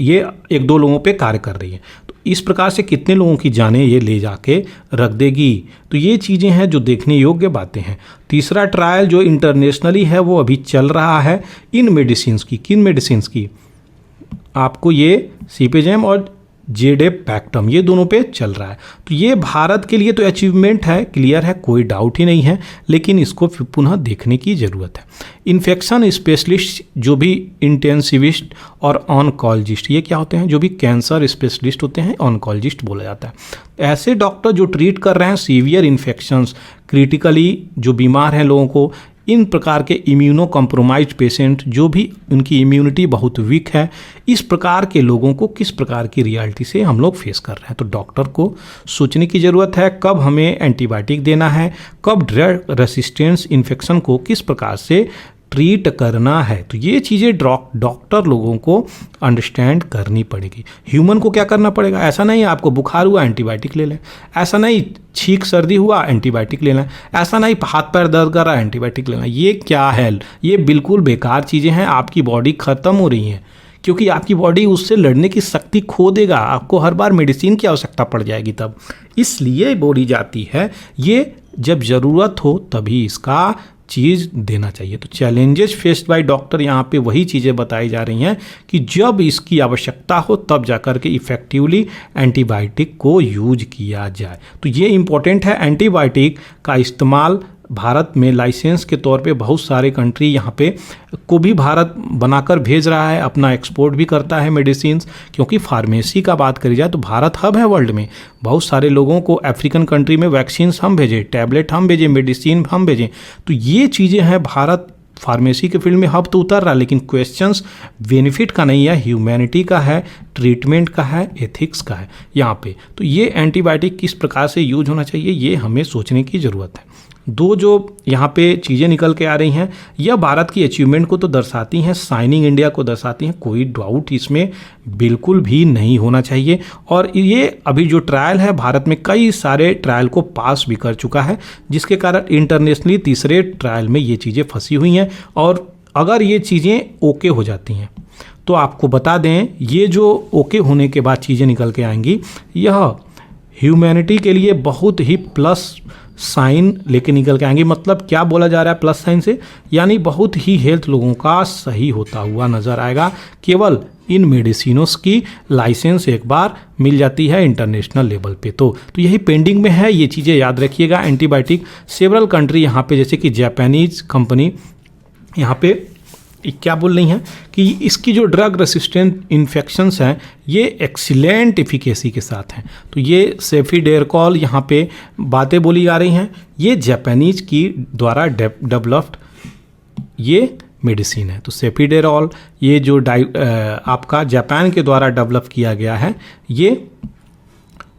ये 1-2 लोगों पे कार्य कर रही है, तो इस प्रकार से कितने लोगों की जानें ये ले जाके रख देगी। तो ये चीज़ें हैं जो देखने योग्य बातें हैं। तीसरा ट्रायल जो इंटरनेशनली है वो अभी चल रहा है इन मेडिसिन्स की। किन मेडिसिन्स की? आपको ये सीपेजैम और जेडेबैक्टम, ये दोनों पे चल रहा है। तो ये भारत के लिए तो अचीवमेंट है, क्लियर है, कोई डाउट ही नहीं है, लेकिन इसको पुनः देखने की ज़रूरत है। इन्फेक्शन स्पेशलिस्ट जो भी इंटेंसिविस्ट और ऑनकोलॉजिस्ट, ये क्या होते हैं? जो भी कैंसर स्पेशलिस्ट होते हैं, ऑनकोलॉजिस्ट बोला जाता है। ऐसे डॉक्टर जो ट्रीट कर रहे हैं सीवियर इन्फेक्शंस, क्रिटिकली जो बीमार हैं लोगों को, इन प्रकार के इम्यूनो कॉम्प्रोमाइज्ड पेशेंट जो भी उनकी इम्यूनिटी बहुत वीक है, इस प्रकार के लोगों को किस प्रकार की रियलिटी से हम लोग फेस कर रहे हैं। तो डॉक्टर को सोचने की ज़रूरत है कब हमें एंटीबायोटिक देना है, कब ड्रग रेसिस्टेंस इन्फेक्शन को किस प्रकार से ट्रीट करना है। तो ये चीज़ें डॉक्टर लोगों को अंडरस्टैंड करनी पड़ेगी। ह्यूमन को क्या करना पड़ेगा? ऐसा नहीं आपको बुखार हुआ एंटीबायोटिक ले लें, ऐसा नहीं छींक सर्दी हुआ एंटीबायोटिक लेना, ऐसा नहीं हाथ पैर दर्द कर रहा एंटीबायोटिक लेना। ये क्या है? ये बिल्कुल बेकार चीज़ें हैं। आपकी बॉडी ख़त्म हो रही है, क्योंकि आपकी बॉडी उससे लड़ने की शक्ति खो देगा, आपको हर बार मेडिसिन की आवश्यकता पड़ जाएगी तब। इसलिए बोली जाती है ये जब ज़रूरत हो तभी इसका चीज़ देना चाहिए। तो चैलेंजेस फेस्ड बाय डॉक्टर, यहाँ पे वही चीज़ें बताई जा रही हैं कि जब इसकी आवश्यकता हो तब जाकर के इफ़ेक्टिवली एंटीबायोटिक को यूज किया जाए। तो ये इम्पोर्टेंट है। एंटीबायोटिक का इस्तेमाल भारत में लाइसेंस के तौर पे बहुत सारे कंट्री यहाँ पे को भी भारत बनाकर भेज रहा है, अपना एक्सपोर्ट भी करता है मेडिसिन्स। क्योंकि फार्मेसी का बात करी जाए तो भारत हब है वर्ल्ड में। बहुत सारे लोगों को अफ्रीकन कंट्री में वैक्सीन्स हम भेजें, टैबलेट हम भेजें, मेडिसिन हम भेजें। तो ये चीज़ें हैं, भारत फार्मेसी के फील्ड में हब तो उतर रहा है, लेकिन क्वेश्चंस बेनिफिट का नहीं है, ह्यूमैनिटी का है, ट्रीटमेंट का है, एथिक्स का है यहाँ पे। तो ये एंटीबायोटिक किस प्रकार से यूज होना चाहिए ये हमें सोचने की ज़रूरत है। दो जो यहाँ पे चीज़ें निकल के आ रही हैं यह भारत की अचीवमेंट को तो दर्शाती हैं, शाइनिंग इंडिया को दर्शाती हैं, कोई डाउट इसमें बिल्कुल भी नहीं होना चाहिए। और ये अभी जो ट्रायल है भारत में कई सारे ट्रायल को पास भी कर चुका है, जिसके कारण इंटरनेशनली तीसरे ट्रायल में ये चीज़ें फंसी हुई हैं। और अगर ये चीज़ें ओके हो जाती हैं तो आपको बता दें ये जो ओके होने के बाद चीज़ें निकल के आएंगी, यह ह्यूमैनिटी के लिए बहुत ही प्लस साइन लेके निकल के आएंगे। मतलब क्या बोला जा रहा है प्लस साइन से, यानी बहुत ही हेल्थ लोगों का सही होता हुआ नज़र आएगा। केवल इन मेडिसिनों की लाइसेंस एक बार मिल जाती है इंटरनेशनल लेवल पे। तो यही पेंडिंग में है, ये चीज़ें याद रखिएगा। एंटीबायोटिक सेवरल कंट्री यहाँ पे जैसे कि जापानीज कंपनी यहाँ पे क्या बोल रही हैं कि इसकी जो ड्रग रेसिस्टेंट इन्फेक्शंस हैं ये एक्सीलेंट एफिकेसी के साथ हैं। तो ये सेफिडेरकॉल यहाँ पे बातें बोली जा रही हैं, ये जापानीज की द्वारा डेवलप्ड ये मेडिसिन है। तो सेफिडेरॉल ये जो आपका जापान के द्वारा डेवलप किया गया है, ये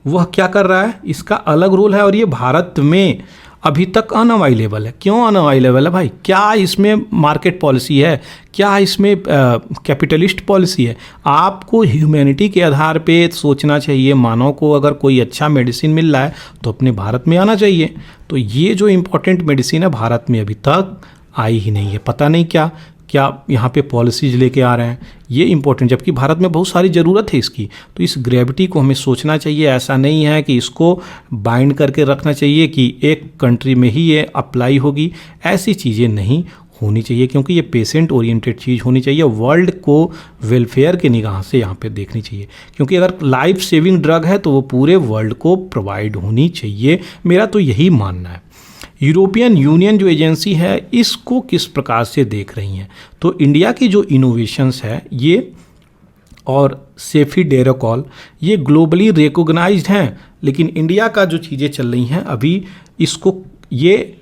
वह क्या कर रहा है, इसका अलग रोल है। और ये भारत में अभी तक अनअवेलेबल है। क्यों अनअवेलेबल है भाई? क्या इसमें मार्केट पॉलिसी है? क्या इसमें कैपिटलिस्ट पॉलिसी है? आपको ह्यूमैनिटी के आधार पे सोचना चाहिए। मानव को अगर कोई अच्छा मेडिसिन मिल रहा है तो अपने भारत में आना चाहिए। तो ये जो इम्पोर्टेंट मेडिसिन है भारत में अभी तक आई ही नहीं है। पता नहीं क्या यहाँ पे पॉलिसीज लेके आ रहे हैं, ये इंपॉर्टेंट, जबकि भारत में बहुत सारी ज़रूरत है इसकी। तो इस ग्रेविटी को हमें सोचना चाहिए। ऐसा नहीं है कि इसको बाइंड करके रखना चाहिए कि एक कंट्री में ही ये अप्लाई होगी, ऐसी चीज़ें नहीं होनी चाहिए, क्योंकि ये पेशेंट ओरिएंटेड चीज़ होनी चाहिए। वर्ल्ड को वेलफेयर की निगाह से यहाँ पे देखनी चाहिए, क्योंकि अगर लाइफ सेविंग ड्रग है तो वो पूरे वर्ल्ड को प्रोवाइड होनी चाहिए। मेरा तो यही मानना है। यूरोपियन यूनियन जो एजेंसी है इसको किस प्रकार से देख रही हैं? तो इंडिया की जो इनोवेशंस है ये और सेफिडेरकॉल ये ग्लोबली रिकॉग्नाइज्ड हैं, लेकिन इंडिया का जो चीज़ें चल रही हैं अभी इसको ये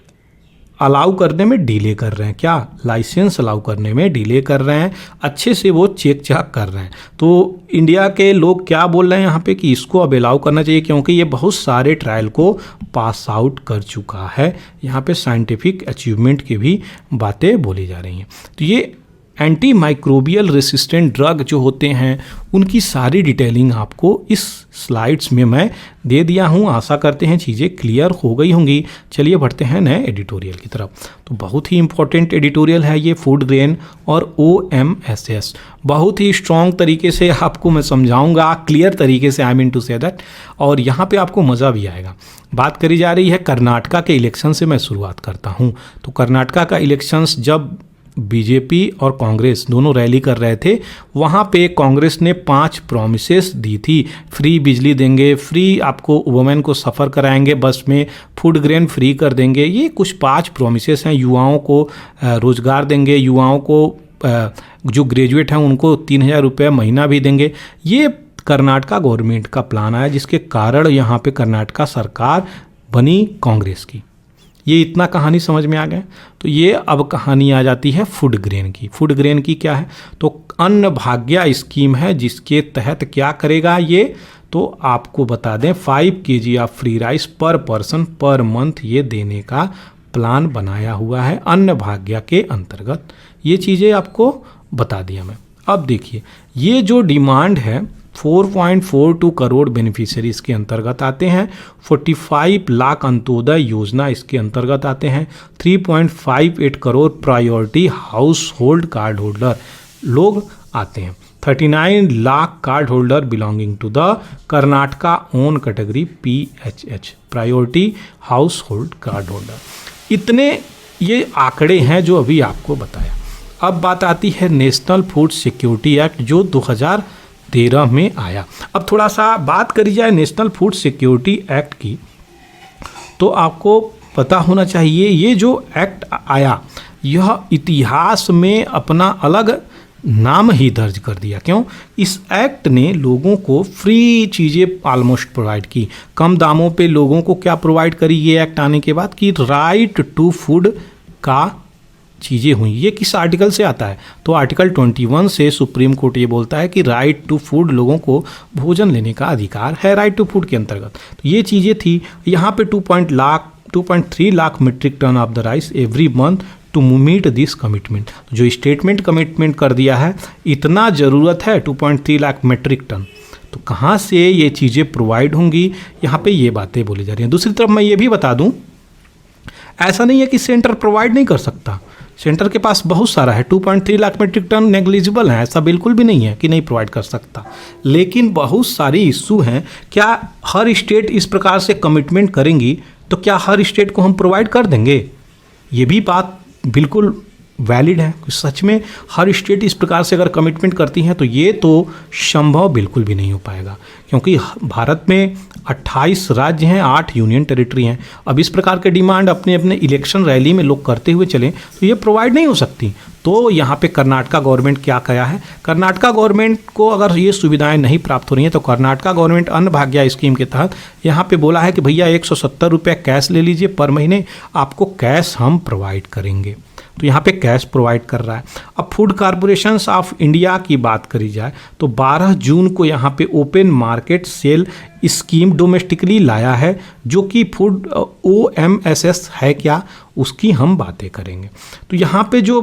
अलाउ करने में डिले कर रहे हैं। क्या? लाइसेंस अलाउ करने में डिले कर रहे हैं, अच्छे से वो चेक चाक कर रहे हैं। तो इंडिया के लोग क्या बोल रहे हैं यहाँ पे कि इसको अब अलाउ करना चाहिए, क्योंकि ये बहुत सारे ट्रायल को पास आउट कर चुका है। यहाँ पे साइंटिफिक अचीवमेंट की भी बातें बोली जा रही हैं। तो ये एंटी माइक्रोबियल रेसिस्टेंट ड्रग जो होते हैं उनकी सारी डिटेलिंग आपको इस स्लाइड्स में मैं दे दिया हूँ। आशा करते हैं चीज़ें क्लियर हो गई होंगी। चलिए बढ़ते हैं नए एडिटोरियल की तरफ। तो बहुत ही इंपॉर्टेंट एडिटोरियल है ये, फूड ग्रेन और OMSS। बहुत ही स्ट्रॉन्ग तरीके से आपको मैं समझाऊंगा, क्लियर तरीके से, I mean to say that, और यहाँ पे आपको मज़ा भी आएगा। बात करी जा रही है कर्नाटका के इलेक्शन से मैं शुरुआत करता हूँ। तो कर्नाटका का इलेक्शंस जब बीजेपी और कांग्रेस दोनों रैली कर रहे थे, वहाँ पे कांग्रेस ने 5 प्रॉमिसेस दी थी। फ्री बिजली देंगे, फ्री आपको वुमेन को सफ़र कराएंगे बस में, फूड ग्रेन फ्री कर देंगे। ये कुछ 5 प्रॉमिसेस हैं। युवाओं को रोज़गार देंगे, युवाओं को जो ग्रेजुएट हैं उनको 3000 रुपये महीना भी देंगे। ये कर्नाटका गवर्नमेंट का प्लान आया, जिसके कारण यहाँ पे कर्नाटका सरकार बनी कांग्रेस की। ये इतना कहानी समझ में आ गया। तो ये अब कहानी आ जाती है फूड ग्रेन की। फूड ग्रेन की क्या है? तो अन्न भाग्य स्कीम है, जिसके तहत क्या करेगा ये, तो आपको बता दें 5 kg ऑफ फ्री राइस पर पर्सन पर मंथ ये देने का प्लान बनाया हुआ है अन्न भाग्य के अंतर्गत। ये चीज़ें आपको बता दिया मैं। अब देखिए ये जो डिमांड है 4.42 करोड़ बेनिफिशियरी इसके अंतर्गत आते हैं। 45 लाख अंत्योदय योजना इसके अंतर्गत आते हैं। 3.58 crore priority household card holder लोग आते हैं। 39 lakh card holder belonging to the Karnataka own category PHH, priority household card holder. इतने ये आंकड़े हैं जो अभी आपको बताया। अब बात आती है नेशनल फूड सिक्योरिटी एक्ट जो 2013 में आया। अब थोड़ा सा बात करी जाए नेशनल फूड सिक्योरिटी एक्ट की, तो आपको पता होना चाहिए ये जो एक्ट आया यह इतिहास में अपना अलग नाम ही दर्ज कर दिया। क्यों? इस एक्ट ने लोगों को फ्री चीज़ें ऑलमोस्ट प्रोवाइड की, कम दामों पे लोगों को क्या प्रोवाइड करी ये एक्ट आने के बाद कि राइट टू फूड का चीज़ें हुई। ये किस आर्टिकल से आता है? तो आर्टिकल 21 से सुप्रीम कोर्ट ये बोलता है कि राइट टू फूड, लोगों को भोजन लेने का अधिकार है राइट टू फूड के अंतर्गत। तो ये चीज़ें थी। यहाँ पे 2.3 lakh metric tonne of the rice every month to meet this commitment. जो स्टेटमेंट कमिटमेंट कर दिया है, इतना ज़रूरत है 2.3 लाख मीट्रिक टन, तो कहाँ से ये चीज़ें प्रोवाइड होंगी, यहाँ पे ये बातें बोली जा रही हैं। दूसरी तरफ मैं ये भी बता दूँ, ऐसा नहीं है कि सेंटर प्रोवाइड नहीं कर सकता, सेंटर के पास बहुत सारा है। 2.3 लाख मीट्रिक टन नेग्लिजिबल है, ऐसा बिल्कुल भी नहीं है कि नहीं प्रोवाइड कर सकता, लेकिन बहुत सारी इशू हैं। क्या हर स्टेट इस प्रकार से कमिटमेंट करेंगी तो क्या हर स्टेट को हम प्रोवाइड कर देंगे? ये भी बात बिल्कुल वैलिड है। सच में हर स्टेट इस प्रकार से अगर कमिटमेंट करती हैं तो ये तो संभव बिल्कुल भी नहीं हो पाएगा, क्योंकि भारत में 28 राज्य हैं, 8 यूनियन टेरिटरी हैं। अब इस प्रकार के डिमांड अपने अपने इलेक्शन रैली में लोग करते हुए चलें तो ये प्रोवाइड नहीं हो सकती। तो यहाँ पे कर्नाटका गवर्नमेंट क्या किया है, कर्नाटका गवर्नमेंट को अगर ये सुविधाएं नहीं प्राप्त हो रही हैं तो कर्नाटका गवर्नमेंट अन्न भाग्य स्कीम के तहत यहाँ पे बोला है कि भैया 170 रुपये कैश ले लीजिए पर महीने, आपको कैश हम प्रोवाइड करेंगे। तो यहाँ पे कैश प्रोवाइड कर रहा है। अब फूड कॉरपोरेशंस ऑफ इंडिया की बात करी जाए तो 12 जून को यहाँ पे open market sale scheme domestically लाया है, जो कि फूड OMSS है क्या, उसकी हम बातें करेंगे। तो यहाँ पे जो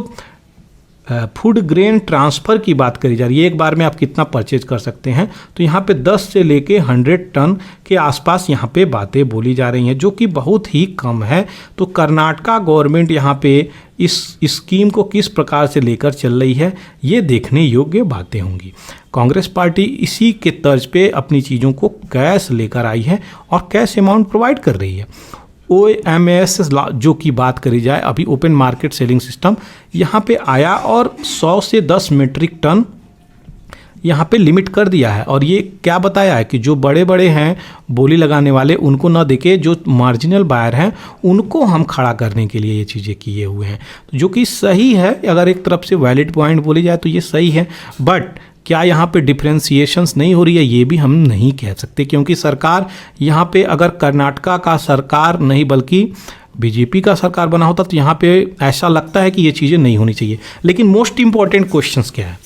फूड ग्रेन ट्रांसफ़र की बात करी जा रही है, एक बार में आप कितना परचेज कर सकते हैं, तो यहाँ पे 10 से लेके 100 टन के आसपास यहाँ पे बातें बोली जा रही हैं, जो कि बहुत ही कम है। तो कर्नाटका गवर्नमेंट यहाँ पे इस स्कीम को किस प्रकार से लेकर चल रही है, ये देखने योग्य बातें होंगी। कांग्रेस पार्टी इसी के तर्ज पे अपनी चीज़ों को कैश लेकर आई है और कैश अमाउंट प्रोवाइड कर रही है। OMS जो की बात करी जाए, अभी ओपन मार्केट सेलिंग सिस्टम यहाँ पे आया और 100 से 10 मीट्रिक टन यहाँ पे लिमिट कर दिया है। और ये क्या बताया है कि जो बड़े बड़े हैं बोली लगाने वाले, उनको न देके जो मार्जिनल बायर हैं उनको हम खड़ा करने के लिए ये चीज़ें किए हुए हैं, जो कि सही है। अगर एक तरफ से वैलिड पॉइंट बोली जाए तो ये सही है, बट क्या यहाँ पे डिफ्रेंसिएशंस नहीं हो रही है, ये भी हम नहीं कह सकते, क्योंकि सरकार यहाँ पे अगर कर्नाटका का सरकार नहीं बल्कि बीजेपी का सरकार बना होता तो यहाँ पे ऐसा लगता है कि ये चीज़ें नहीं होनी चाहिए। लेकिन मोस्ट इम्पॉर्टेंट क्वेश्चंस क्या है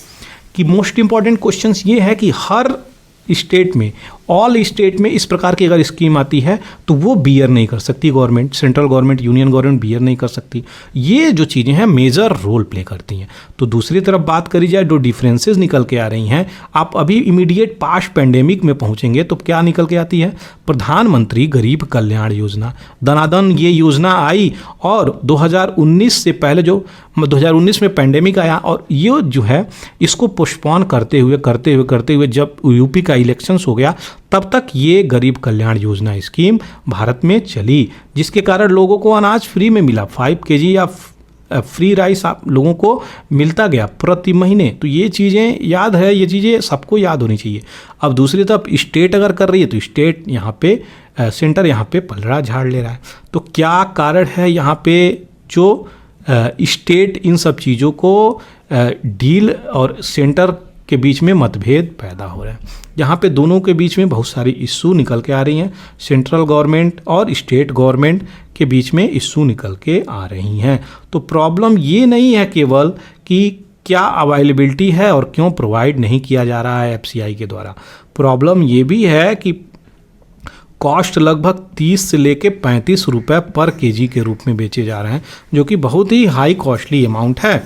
कि मोस्ट इम्पॉर्टेंट क्वेश्चंस ये है कि हर स्टेट में, ऑल स्टेट में इस प्रकार की अगर स्कीम आती है तो वो बियर नहीं कर सकती government, central government, union government bear नहीं कर सकती। ये जो चीज़ें हैं मेजर रोल प्ले करती हैं। तो दूसरी तरफ बात करी जाए, जो डिफरेंसेस निकल के आ रही हैं, आप अभी इमीडिएट पास्ट पेंडेमिक में पहुंचेंगे तो क्या निकल के आती है, प्रधानमंत्री गरीब कल्याण योजना, दनादन ये योजना आई और 2019 से पहले जो 2019 में पेंडेमिक आया और ये जो है इसको पोस्टपोन करते हुए जब यूपी का इलेक्शंस हो गया तब तक ये गरीब कल्याण योजना स्कीम भारत में चली, जिसके कारण लोगों को अनाज फ्री में मिला। 5 kg या फ्री राइस आप लोगों को मिलता गया प्रति महीने। तो ये चीज़ें याद है, ये चीज़ें सबको याद होनी चाहिए। अब दूसरी तरफ स्टेट अगर कर रही है तो स्टेट यहाँ पे सेंटर यहाँ पे पलड़ा झाड़ ले रहा है। तो क्या कारण है यहाँ पे जो स्टेट इन सब चीज़ों को डील और सेंटर के बीच में मतभेद पैदा हो रहा है, जहाँ पे दोनों के बीच में बहुत सारी इशू निकल के आ रही हैं। सेंट्रल गवर्नमेंट और स्टेट गवर्नमेंट के बीच में इशू निकल के आ रही हैं। तो प्रॉब्लम ये नहीं है केवल कि क्या अवेलेबिलिटी है और क्यों प्रोवाइड नहीं किया जा रहा है FCI के द्वारा, प्रॉब्लम ये भी है कि कॉस्ट लगभग 30 से लेके 35 रुपये पर केजी के रूप में बेचे जा रहे हैं, जो कि बहुत ही हाई कॉस्टली अमाउंट है।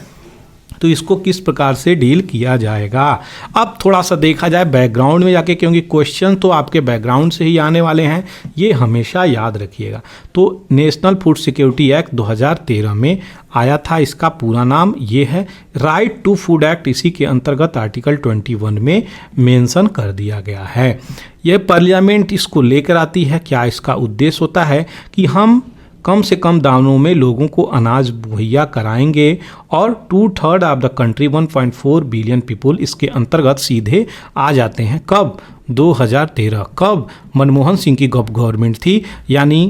तो इसको किस प्रकार से डील किया जाएगा। अब थोड़ा सा देखा जाए बैकग्राउंड में जाके, क्योंकि क्वेश्चन तो आपके बैकग्राउंड से ही आने वाले हैं, ये हमेशा याद रखिएगा। तो नेशनल फूड सिक्योरिटी एक्ट 2013 में आया था, इसका पूरा नाम ये है राइट टू फूड एक्ट। इसी के अंतर्गत आर्टिकल 21 में मेंशन कर दिया गया है। यह पार्लियामेंट इसको लेकर आती है। क्या इसका उद्देश्य होता है कि हम कम से कम दामों में लोगों को अनाज मुहैया कराएंगे और 2/3 of the country 1.4 billion people इसके अंतर्गत सीधे आ जाते हैं। कब? 2013। कब? मनमोहन सिंह की गवर्नमेंट थी, यानी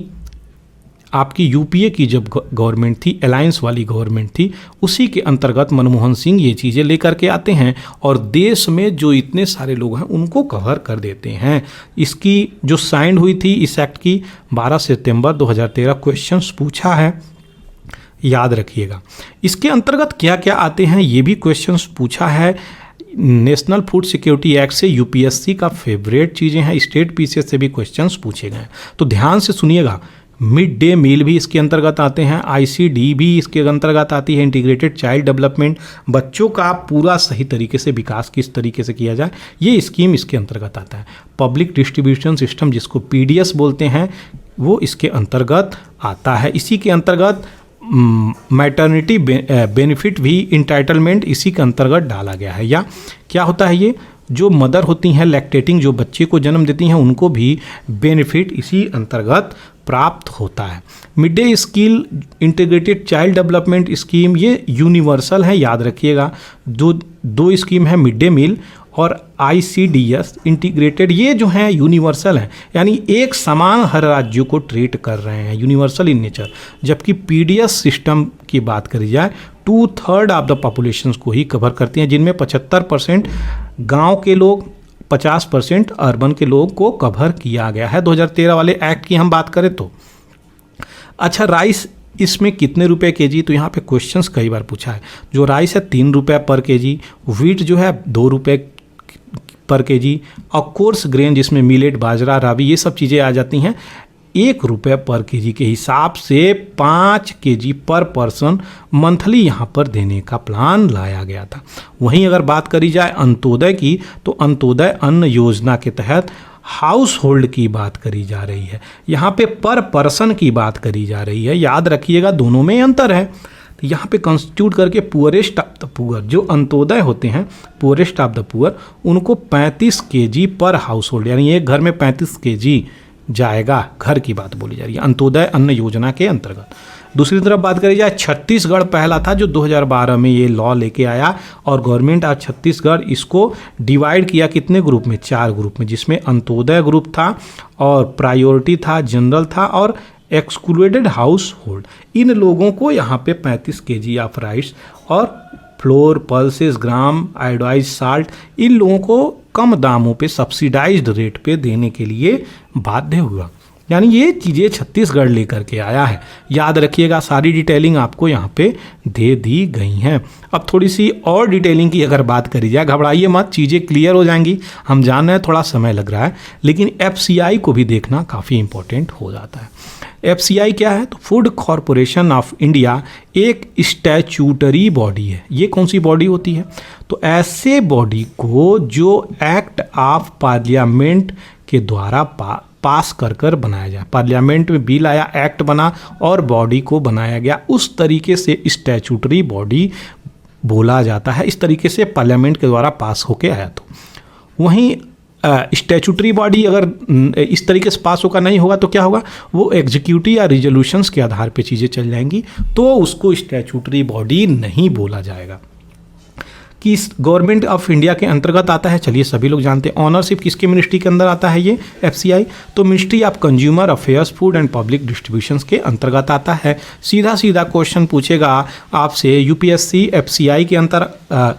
आपकी यूपीए की जब गवर्नमेंट थी, अलायंस वाली गवर्नमेंट थी, उसी के अंतर्गत मनमोहन सिंह ये चीज़ें लेकर के आते हैं और देश में जो इतने सारे लोग हैं उनको कवर कर देते हैं। इसकी जो साइन हुई थी इस एक्ट की 12 सितंबर 2013। क्वेश्चंस पूछा है याद रखिएगा। इसके अंतर्गत क्या क्या आते हैं ये भी क्वेश्चंस पूछा है। नेशनल फूड सिक्योरिटी एक्ट से यूपीएससी का फेवरेट चीज़ें हैं, स्टेट पीसीएस से भी क्वेश्चंस पूछे गए। तो ध्यान से सुनिएगा। मिड डे मील भी इसके अंतर्गत आते हैं, आईसीडी भी इसके अंतर्गत आती है, इंटीग्रेटेड चाइल्ड डेवलपमेंट, बच्चों का पूरा सही तरीके से विकास किस तरीके से किया जाए, ये स्कीम इसके अंतर्गत आता है। पब्लिक डिस्ट्रीब्यूशन सिस्टम जिसको पीडीएस बोलते हैं वो इसके अंतर्गत आता है। इसी के अंतर्गत मैटरनिटी बेनिफिट भी इंटाइटलमेंट इसी के अंतर्गत डाला गया है। या क्या होता है, ये जो मदर होती हैं लैक्टेटिंग, जो बच्चे को जन्म देती हैं, उनको भी बेनिफिट इसी अंतर्गत प्राप्त होता है। Mid day skill integrated child development scheme ये यूनिवर्सल है, याद रखिएगा। दो स्कीम है, मिड डे मील और आईसीडीएस इंटीग्रेटेड, ये जो हैं यूनिवर्सल हैं, यानी एक समान हर राज्यों को ट्रीट कर रहे हैं, यूनिवर्सल इन नेचर। जबकि पीडीएस सिस्टम की बात करी जाए 2/3 ऑफ द पॉपुलेशन को ही कवर करती हैं, जिनमें 75% गांव के लोग, 50% अर्बन के लोगों को कवर किया गया है 2013 वाले एक्ट की हम बात करें तो। अच्छा, राइस इसमें कितने रुपए केजी, तो यहाँ पे क्वेश्चंस कई बार पूछा है। जो राइस है 3 रुपये पर केजी, व्हीट जो है 2 रुपये पर केजी, और कोर्स ग्रेन जिसमें मिलेट, बाजरा, रावी, ये सब चीज़ें आ जाती हैं 1 रुपये पर केजी के हिसाब से 5 केजी पर पर्सन मंथली यहाँ पर देने का प्लान लाया गया था। वहीं अगर बात करी जाए अंत्योदय की, तो अंत्योदय अन्न योजना के तहत हाउस होल्ड की बात करी जा रही है, यहाँ पे पर पर्सन की बात करी जा रही है। याद रखिएगा दोनों में अंतर है। तो यहाँ पे कंस्टिट्यूट करके पुअरेस्ट ऑफ द पुअर, जो अंत्योदय होते हैं पुअरेस्ट ऑफ द पुअर, उनको 35 केजी पर हाउस होल्ड, यानी एक घर में 35 केजी जाएगा, घर की बात बोली जा रही है अंत्योदय अन्न योजना के अंतर्गत। दूसरी तरफ बात करी जाए, छत्तीसगढ़ पहला था जो 2012 में ये लॉ लेके आया, और गवर्नमेंट ऑफ छत्तीसगढ़ इसको डिवाइड किया कितने ग्रुप में, 4 ग्रुप में, जिसमें अंत्योदय ग्रुप था और प्रायोरिटी था, जनरल था और एक्सक्लूडेड हाउस होल्ड। इन लोगों को यहाँ पे 35 केजी ऑफ राइस और फ्लोर, पल्सेस, ग्राम, आयोडाइज साल्ट, इन लोगों को कम दामों पे सब्सिडाइज्ड रेट पे देने के लिए बाध्य हुआ। यानी ये चीज़ें छत्तीसगढ़ लेकर के आया है। याद रखिएगा, सारी डिटेलिंग आपको यहाँ पे दे दी गई हैं। अब थोड़ी सी और डिटेलिंग की अगर बात करी जाए, घबराइए मत, चीज़ें क्लियर हो जाएंगी। हम जान रहे हैं थोड़ा समय लग रहा है, लेकिन एफसीआई को भी देखना काफ़ी इंपॉर्टेंट हो जाता है। एफसीआई क्या है, तो फूड कॉरपोरेशन ऑफ इंडिया एक स्टैच्यूटरी बॉडी है। ये कौन सी बॉडी होती है, तो ऐसे बॉडी को जो एक्ट ऑफ पार्लियामेंट के द्वारा पास कर बनाया जाए। पार्लियामेंट में बिल आया, एक्ट बना और बॉडी को बनाया गया, उस तरीके से स्टैच्यूटरी बॉडी बोला जाता है। इस तरीके से पार्लियामेंट के द्वारा पास होके आया। तो वहीं स्टैच्यूटरी बॉडी अगर इस तरीके से पास होकर नहीं होगा तो क्या होगा, वो एग्जीक्यूटिव या रिजोल्यूशंस के आधार पे चीज़ें चल जाएंगी, तो उसको स्टैच्यूटरी बॉडी नहीं बोला जाएगा। कि गवर्नमेंट ऑफ इंडिया के अंतर्गत आता है, चलिए सभी लोग जानते हैं। ऑनरशिप किसके मिनिस्ट्री के अंदर आता है ये एफसीआई, तो ministry of consumer affairs, food and public distributions के अंतर्गत आता है। सीधा सीधा क्वेश्चन पूछेगा आपसे, यूपीएससी एफसीआई के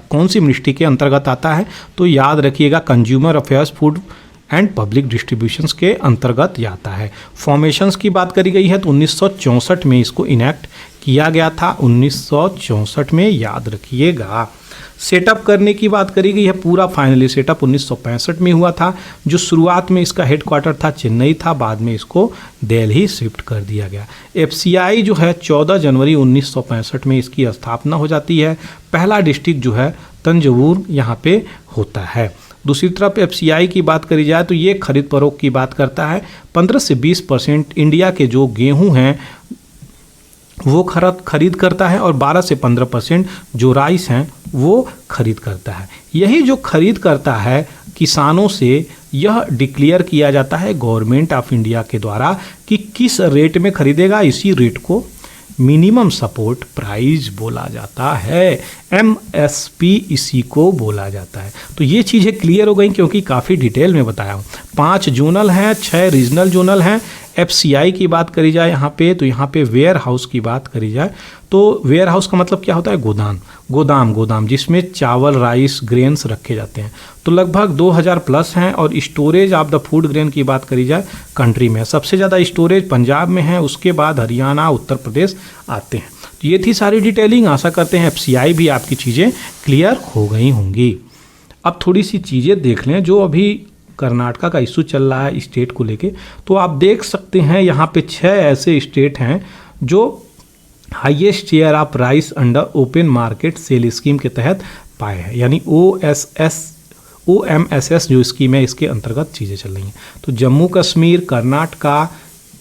कौन सी मिनिस्ट्री के अंतर्गत आता है, तो याद रखिएगा consumer affairs, food and public distributions के अंतर्गत आता है। फॉर्मेशंस की बात करी गई है तो 1964 में इसको इनेक्ट किया गया था, 1964 में, याद रखिएगा। सेटअप करने की बात करी गई है, पूरा फाइनली सेटअप 1965 में हुआ था। जो शुरुआत में इसका हेडक्वार्टर था चेन्नई था, बाद में इसको दिल्ली शिफ्ट कर दिया गया। एफसीआई जो है 14 जनवरी 1965 में इसकी स्थापना हो जाती है। पहला डिस्ट्रिक्ट जो है तंजौर यहाँ पे होता है। दूसरी तरफ एफसीआई की बात करी जाए तो ये खरीद फरोख्त की बात करता है। 15 से 20% इंडिया के जो गेहूँ हैं वो खरीद करता है, और 12 से 15% जो राइस हैं वो खरीद करता है। यही जो खरीद करता है किसानों से, यह डिक्लेयर किया जाता है गवर्नमेंट ऑफ इंडिया के द्वारा कि किस रेट में खरीदेगा। इसी रेट को मिनिमम सपोर्ट प्राइस बोला जाता है, एमएसपी इसी को बोला जाता है। तो ये चीज़ें क्लियर हो गई क्योंकि काफ़ी डिटेल में बताया हूँ। 5 जोनल हैं, 6 रीजनल जोनल हैं। एफसीआई की बात करी जाए यहाँ पे, तो यहाँ पे वेयर हाउस की बात करी जाए तो वेयर हाउस का मतलब क्या होता है, गोदाम जिसमें चावल, राइस, ग्रेन्स रखे जाते हैं। तो लगभग 2000 प्लस हैं। और storage of the food grain की बात करी जाए कंट्री में सबसे ज़्यादा स्टोरेज पंजाब में है, उसके बाद हरियाणा, उत्तर प्रदेश आते हैं। तो ये थी सारी डिटेलिंग। आशा करते हैं FCI भी आपकी चीज़ें क्लियर हो गई होंगी। अब थोड़ी सी चीज़ें देख लें जो अभी कर्नाटका का इशू चल रहा है स्टेट को लेके। तो आप देख सकते हैं यहाँ पे 6 ऐसे स्टेट हैं जो highest share of rice under open market sale scheme के तहत पाए हैं, यानी OMSS जो स्कीम है इसके अंतर्गत चीज़ें चल रही हैं। तो जम्मू कश्मीर, कर्नाटका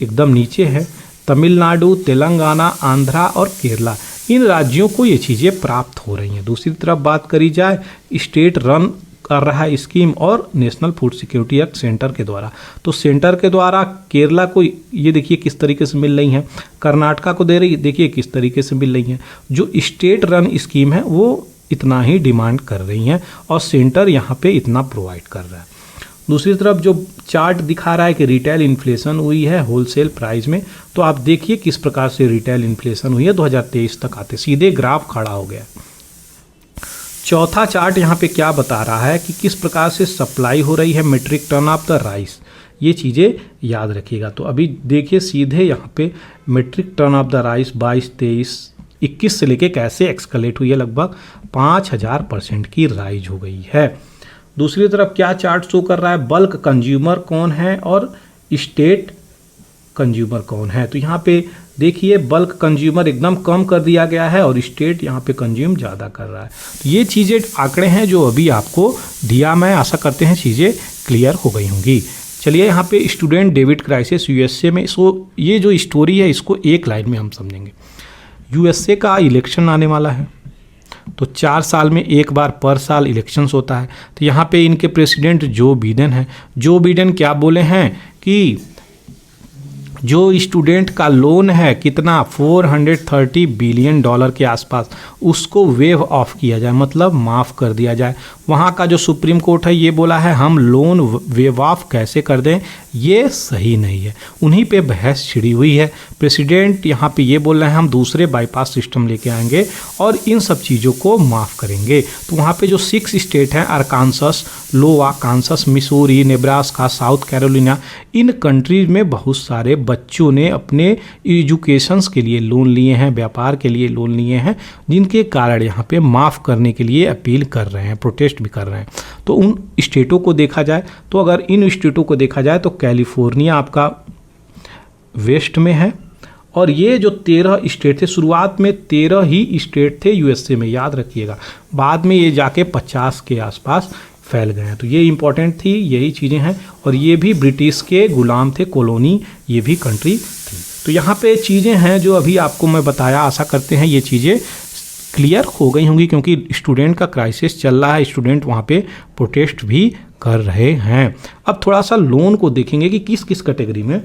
एकदम नीचे है, तमिलनाडु, तेलंगाना, आंध्रा और केरला, इन राज्यों को ये चीज़ें प्राप्त हो रही हैं। दूसरी तरफ बात करी जाए स्टेट रन कर रहा है स्कीम और national food security act centre के द्वारा। तो सेंटर के द्वारा केरला को ये देखिए किस तरीके से मिल रही हैं, कर्नाटका को दे रही देखिए किस तरीके से मिल रही हैं। जो स्टेट रन स्कीम है वो इतना ही डिमांड कर रही हैं और सेंटर यहाँ पे इतना प्रोवाइड कर रहा है। दूसरी तरफ जो चार्ट दिखा रहा है कि रिटेल इन्फ्लेशन हुई है होलसेल प्राइस में, तो आप देखिए किस प्रकार से रिटेल इन्फ्लेशन हुई है 2023 तक आते सीधे ग्राफ खड़ा हो गया। चौथा चार्ट यहाँ पे क्या बता रहा है कि किस प्रकार से सप्लाई हो रही है metric tonne of the rice, ये चीज़ें याद रखिएगा। तो अभी देखिए सीधे यहाँ पे metric tonne of the rice 22, 23, 21 से लेके कैसे एक्सकलेट हुई है, लगभग 5000% की राइज हो गई है। दूसरी तरफ क्या चार्ट शो कर रहा है, बल्क कंज्यूमर कौन है और स्टेट कंज्यूमर कौन है। तो यहाँ पे देखिए बल्क कंज्यूमर एकदम कम कर दिया गया है और स्टेट यहाँ पे कंज्यूम ज़्यादा कर रहा है। तो ये चीज़ें आंकड़े हैं जो अभी आपको दिया, मैं आशा करते हैं चीज़ें क्लियर हो गई होंगी। चलिए यहाँ पे स्टूडेंट डेबिट क्राइसिस USA में, सो ये जो स्टोरी है इसको एक लाइन में हम समझेंगे। USA का इलेक्शन आने वाला है, तो 4 साल में एक बार पर साल इलेक्शंस होता है। तो यहाँ पे इनके प्रेसिडेंट जो बिडेन हैं, जो बिडेन क्या बोले हैं कि जो स्टूडेंट का लोन है कितना $430 बिलियन के आसपास, उसको वेव ऑफ किया जाए, मतलब माफ़ कर दिया जाए। वहाँ का जो सुप्रीम कोर्ट है ये बोला है हम लोन वेव ऑफ कैसे कर दें, ये सही नहीं है। उन्हीं पे बहस छिड़ी हुई है। प्रेसिडेंट यहाँ पे ये बोल रहे हैं हम दूसरे बाईपास सिस्टम लेके आएंगे और इन सब चीज़ों को माफ़ करेंगे। तो वहाँ पे जो 6 स्टेट हैं, अरकानसस, लोआ, Kansas, Missouri, Nebraska, south Carolina, इन कंट्रीज में बहुत सारे बच्चों ने अपने एजुकेशंस के लिए लोन लिए हैं, व्यापार के लिए लोन लिए हैं, जिनके कारण यहाँ पे माफ़ करने के लिए अपील कर रहे हैं, प्रोटेस्ट भी कर रहे हैं। तो उन स्टेटों को देखा जाए तो अगर इन स्टेटों को देखा जाए तो कैलिफोर्निया आपका वेस्ट में है और ये जो 13 स्टेट थे, शुरुआत में 13 ही स्टेट थे USA में, याद रखिएगा। बाद में ये जाके 50 के आसपास फैल गए हैं। तो ये इंपॉर्टेंट थी, यही चीज़ें हैं। और ये भी ब्रिटिश के गुलाम थे, कॉलोनी ये भी कंट्री थी। तो यहाँ पे चीज़ें हैं जो अभी आपको मैं बताया, आशा करते हैं ये चीज़ें क्लियर हो गई होंगी, क्योंकि स्टूडेंट का क्राइसिस चल रहा है, स्टूडेंट वहाँ पे प्रोटेस्ट भी कर रहे हैं। अब थोड़ा सा लोन को देखेंगे कि किस किस कैटेगरी में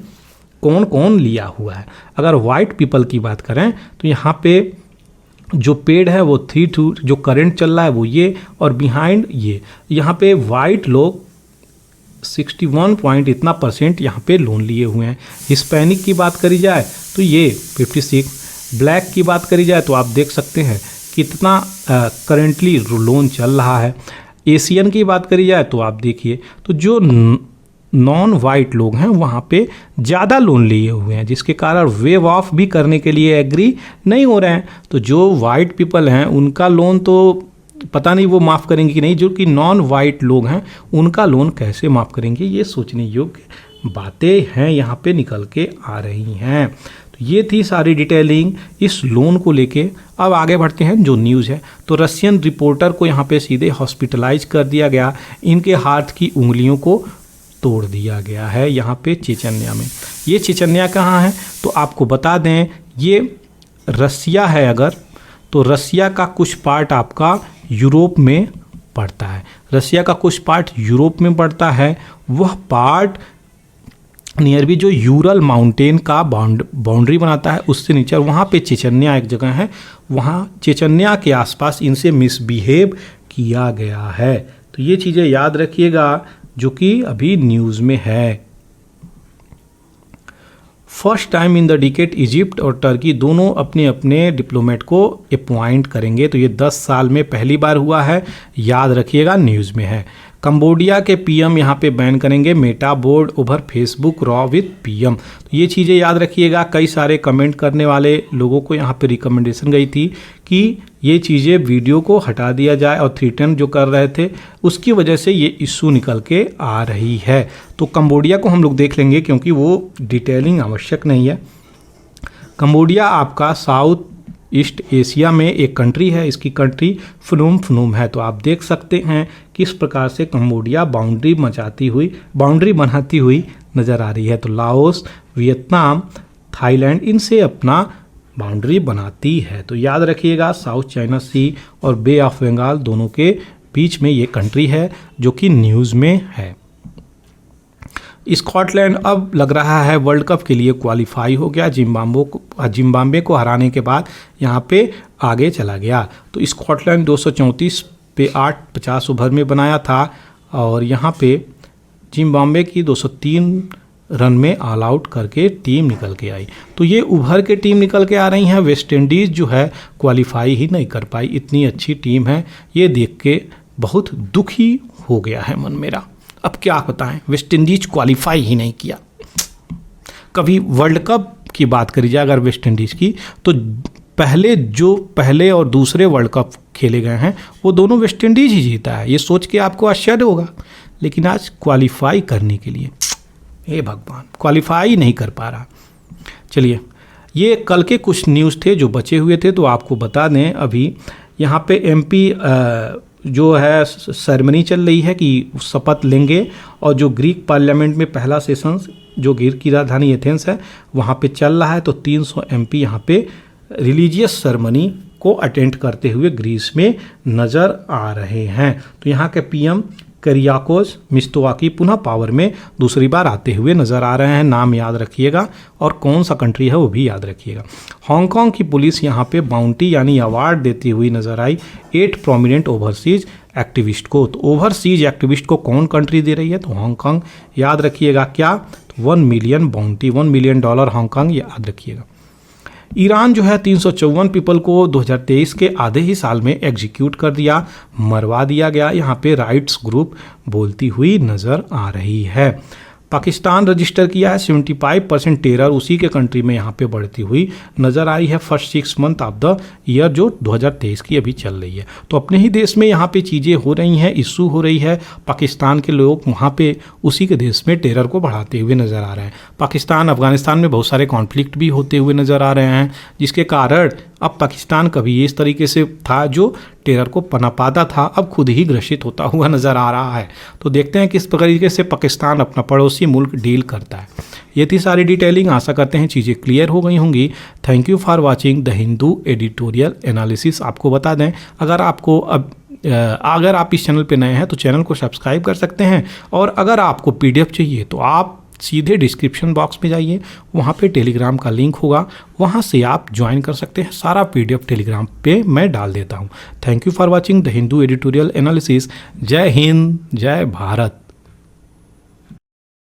कौन कौन लिया हुआ है। अगर वाइट पीपल की बात करें तो यहाँ पे जो पेड है वो 3 जो करंट चल रहा है वो ये, और बिहाइंड ये यहाँ पे वाइट लोग 61 पॉइंट इतना % यहाँ पे लोन लिए हुए हैं। हिस्पैनिक की बात करी जाए तो ये 56, ब्लैक की बात करी जाए तो आप देख सकते हैं कितना करेंटली लोन चल रहा है। एशियन की बात करी जाए तो आप देखिए, तो जो नॉन वाइट लोग हैं वहाँ पे ज़्यादा लोन लिए हुए हैं, जिसके कारण वेव ऑफ भी करने के लिए एग्री नहीं हो रहे हैं। तो जो वाइट पीपल हैं उनका लोन तो पता नहीं वो माफ़ करेंगे कि नहीं, जो कि नॉन वाइट लोग हैं उनका लोन कैसे माफ़ करेंगे, ये सोचने योग्य बातें हैं यहाँ पे निकल के आ रही हैं। तो ये थी सारी डिटेलिंग इस लोन को लेके। अब आगे बढ़ते हैं जो न्यूज़ है। तो रशियन रिपोर्टर को यहाँ पे सीधे हॉस्पिटलाइज कर दिया गया, इनके हाथ की उंगलियों को तोड़ दिया गया है यहाँ पे चेचन्या में। ये चेचन्या कहाँ है तो आपको बता दें, ये रसिया है अगर, तो रसिया का कुछ पार्ट आपका यूरोप में पड़ता है। रसिया का कुछ पार्ट यूरोप में पड़ता है, वह पार्ट नियर भी जो यूरल माउंटेन का बाउंड्री बनाता है उससे नीचे, वहाँ पे चेचन्या एक जगह है, वहाँ चेचन्या के आसपास इनसे मिसबिहेव किया गया है। तो ये चीज़ें याद रखिएगा जो कि अभी न्यूज़ में है। First time in the decade Egypt और टर्की दोनों अपने अपने डिप्लोमेट को अपॉइंट करेंगे। तो ये 10 साल में पहली बार हुआ है, याद रखिएगा, न्यूज़ में है। कंबोडिया के पीएम यहाँ पे बैन करेंगे Meta board over Facebook raw with PM. तो ये चीज़ें याद रखिएगा। कई सारे कमेंट करने वाले लोगों को यहाँ पे रिकमेंडेशन गई थी कि ये चीज़ें वीडियो को हटा दिया जाए और थ्रेटन जो कर रहे थे उसकी वजह से ये इशू निकल के आ रही है। तो कंबोडिया को हम लोग देख लेंगे क्योंकि वो डिटेलिंग आवश्यक नहीं है। कंबोडिया आपका साउथ ईस्ट एशिया में एक कंट्री है। इसकी कंट्री फनूम फनूम है। तो आप देख सकते हैं किस प्रकार से कंबोडिया बाउंड्री बनाती हुई नज़र आ रही है। तो लाओस, वियतनाम, थाईलैंड इनसे अपना बाउंड्री बनाती है। तो याद रखिएगा साउथ चाइना सी और बे ऑफ बंगाल दोनों के बीच में ये कंट्री है जो कि न्यूज़ में है। स्कॉटलैंड अब लग रहा है वर्ल्ड कप के लिए क्वालिफाई हो गया। जिम्बाब्वे को हराने के बाद यहाँ पे आगे चला गया। तो स्कॉटलैंड 234 पे 8 50 ओवर में बनाया था और यहाँ पे जिम्बाब्वे की 203 रन में ऑल आउट करके टीम निकल के आई। तो ये उभर के टीम निकल के आ रही हैं। वेस्ट इंडीज़ जो है क्वालिफाई ही नहीं कर पाई। इतनी अच्छी टीम है, ये देख के बहुत दुखी हो गया है मन मेरा। अब क्या बताएं, वेस्ट इंडीज क्वालिफाई ही नहीं किया। कभी वर्ल्ड कप की बात करी जाए अगर वेस्ट इंडीज़ की, तो पहले और दूसरे वर्ल्ड कप खेले गए हैं वो दोनों वेस्ट इंडीज ही जीता है। ये सोच के आपको आश्चर्य होगा, लेकिन आज क्वालिफाई करने के लिए हे भगवान क्वालिफाई नहीं कर पा रहा। चलिए, ये कल के कुछ न्यूज़ थे जो बचे हुए थे तो आपको बता दें। अभी यहाँ पे एमपी जो है सेरेमनी चल रही है कि शपथ लेंगे और जो ग्रीक पार्लियामेंट में पहला सेशन जो ग्रीक की राजधानी एथेंस है वहाँ पे चल रहा है। तो 300 एमपी यहाँ पे रिलीजियस सेरेमनी को अटेंड करते हुए ग्रीस में नज़र आ रहे हैं। तो यहाँ के पीएम करियाकोस मित्सोताकी पुनः पावर में दूसरी बार आते हुए नज़र आ रहे हैं। नाम याद रखिएगा और कौन सा कंट्री है वो भी याद रखिएगा। हांगकांग की पुलिस यहाँ पे बाउंटी यानी अवार्ड देती हुई नज़र आई 8 प्रोमिनेंट ओवरसीज एक्टिविस्ट को। तो ओवरसीज एक्टिविस्ट को कौन कंट्री दे रही है? तो हांगकांग याद रखिएगा। क्या? तो 1 मिलियन बाउंटी, $1 मिलियन हांगकांग याद रखिएगा। ईरान जो है 354 पीपल को 2023 के आधे ही साल में एग्जीक्यूट कर दिया, मरवा दिया गया। यहाँ पे राइट्स ग्रुप बोलती हुई नज़र आ रही है। पाकिस्तान रजिस्टर किया है 75% टेरर उसी के कंट्री में यहाँ पे बढ़ती हुई नज़र आई है first 6 month of the year जो 2023 की अभी चल रही है। तो अपने ही देश में यहाँ पे चीज़ें हो रही हैं, इशू हो रही है। पाकिस्तान के लोग वहाँ पे उसी के देश में टेरर को बढ़ाते हुए नज़र आ रहे हैं। पाकिस्तान अफगानिस्तान में बहुत सारे कॉन्फ्लिक्ट भी होते हुए नज़र आ रहे हैं, जिसके कारण अब पाकिस्तान कभी इस तरीके से था जो टेरर को पनपाता था, अब खुद ही ग्रसित होता हुआ नज़र आ रहा है। तो देखते हैं किस तरीके से पाकिस्तान अपना पड़ोसी मुल्क डील करता है। ये थी सारी डिटेलिंग। आशा करते हैं चीज़ें क्लियर हो गई होंगी। Thank you for watching the Hindu editorial analysis. आपको बता दें, अगर आप इस चैनल पे नए हैं तो चैनल को सब्सक्राइब कर सकते हैं, और अगर आपको PDF चाहिए तो आप सीधे डिस्क्रिप्शन बॉक्स में जाइए, वहाँ पे टेलीग्राम का लिंक होगा, वहाँ से आप ज्वाइन कर सकते हैं। सारा PDF टेलीग्राम पे मैं डाल देता हूँ। Thank you for watching the Hindu editorial analysis. जय हिंद, जय भारत।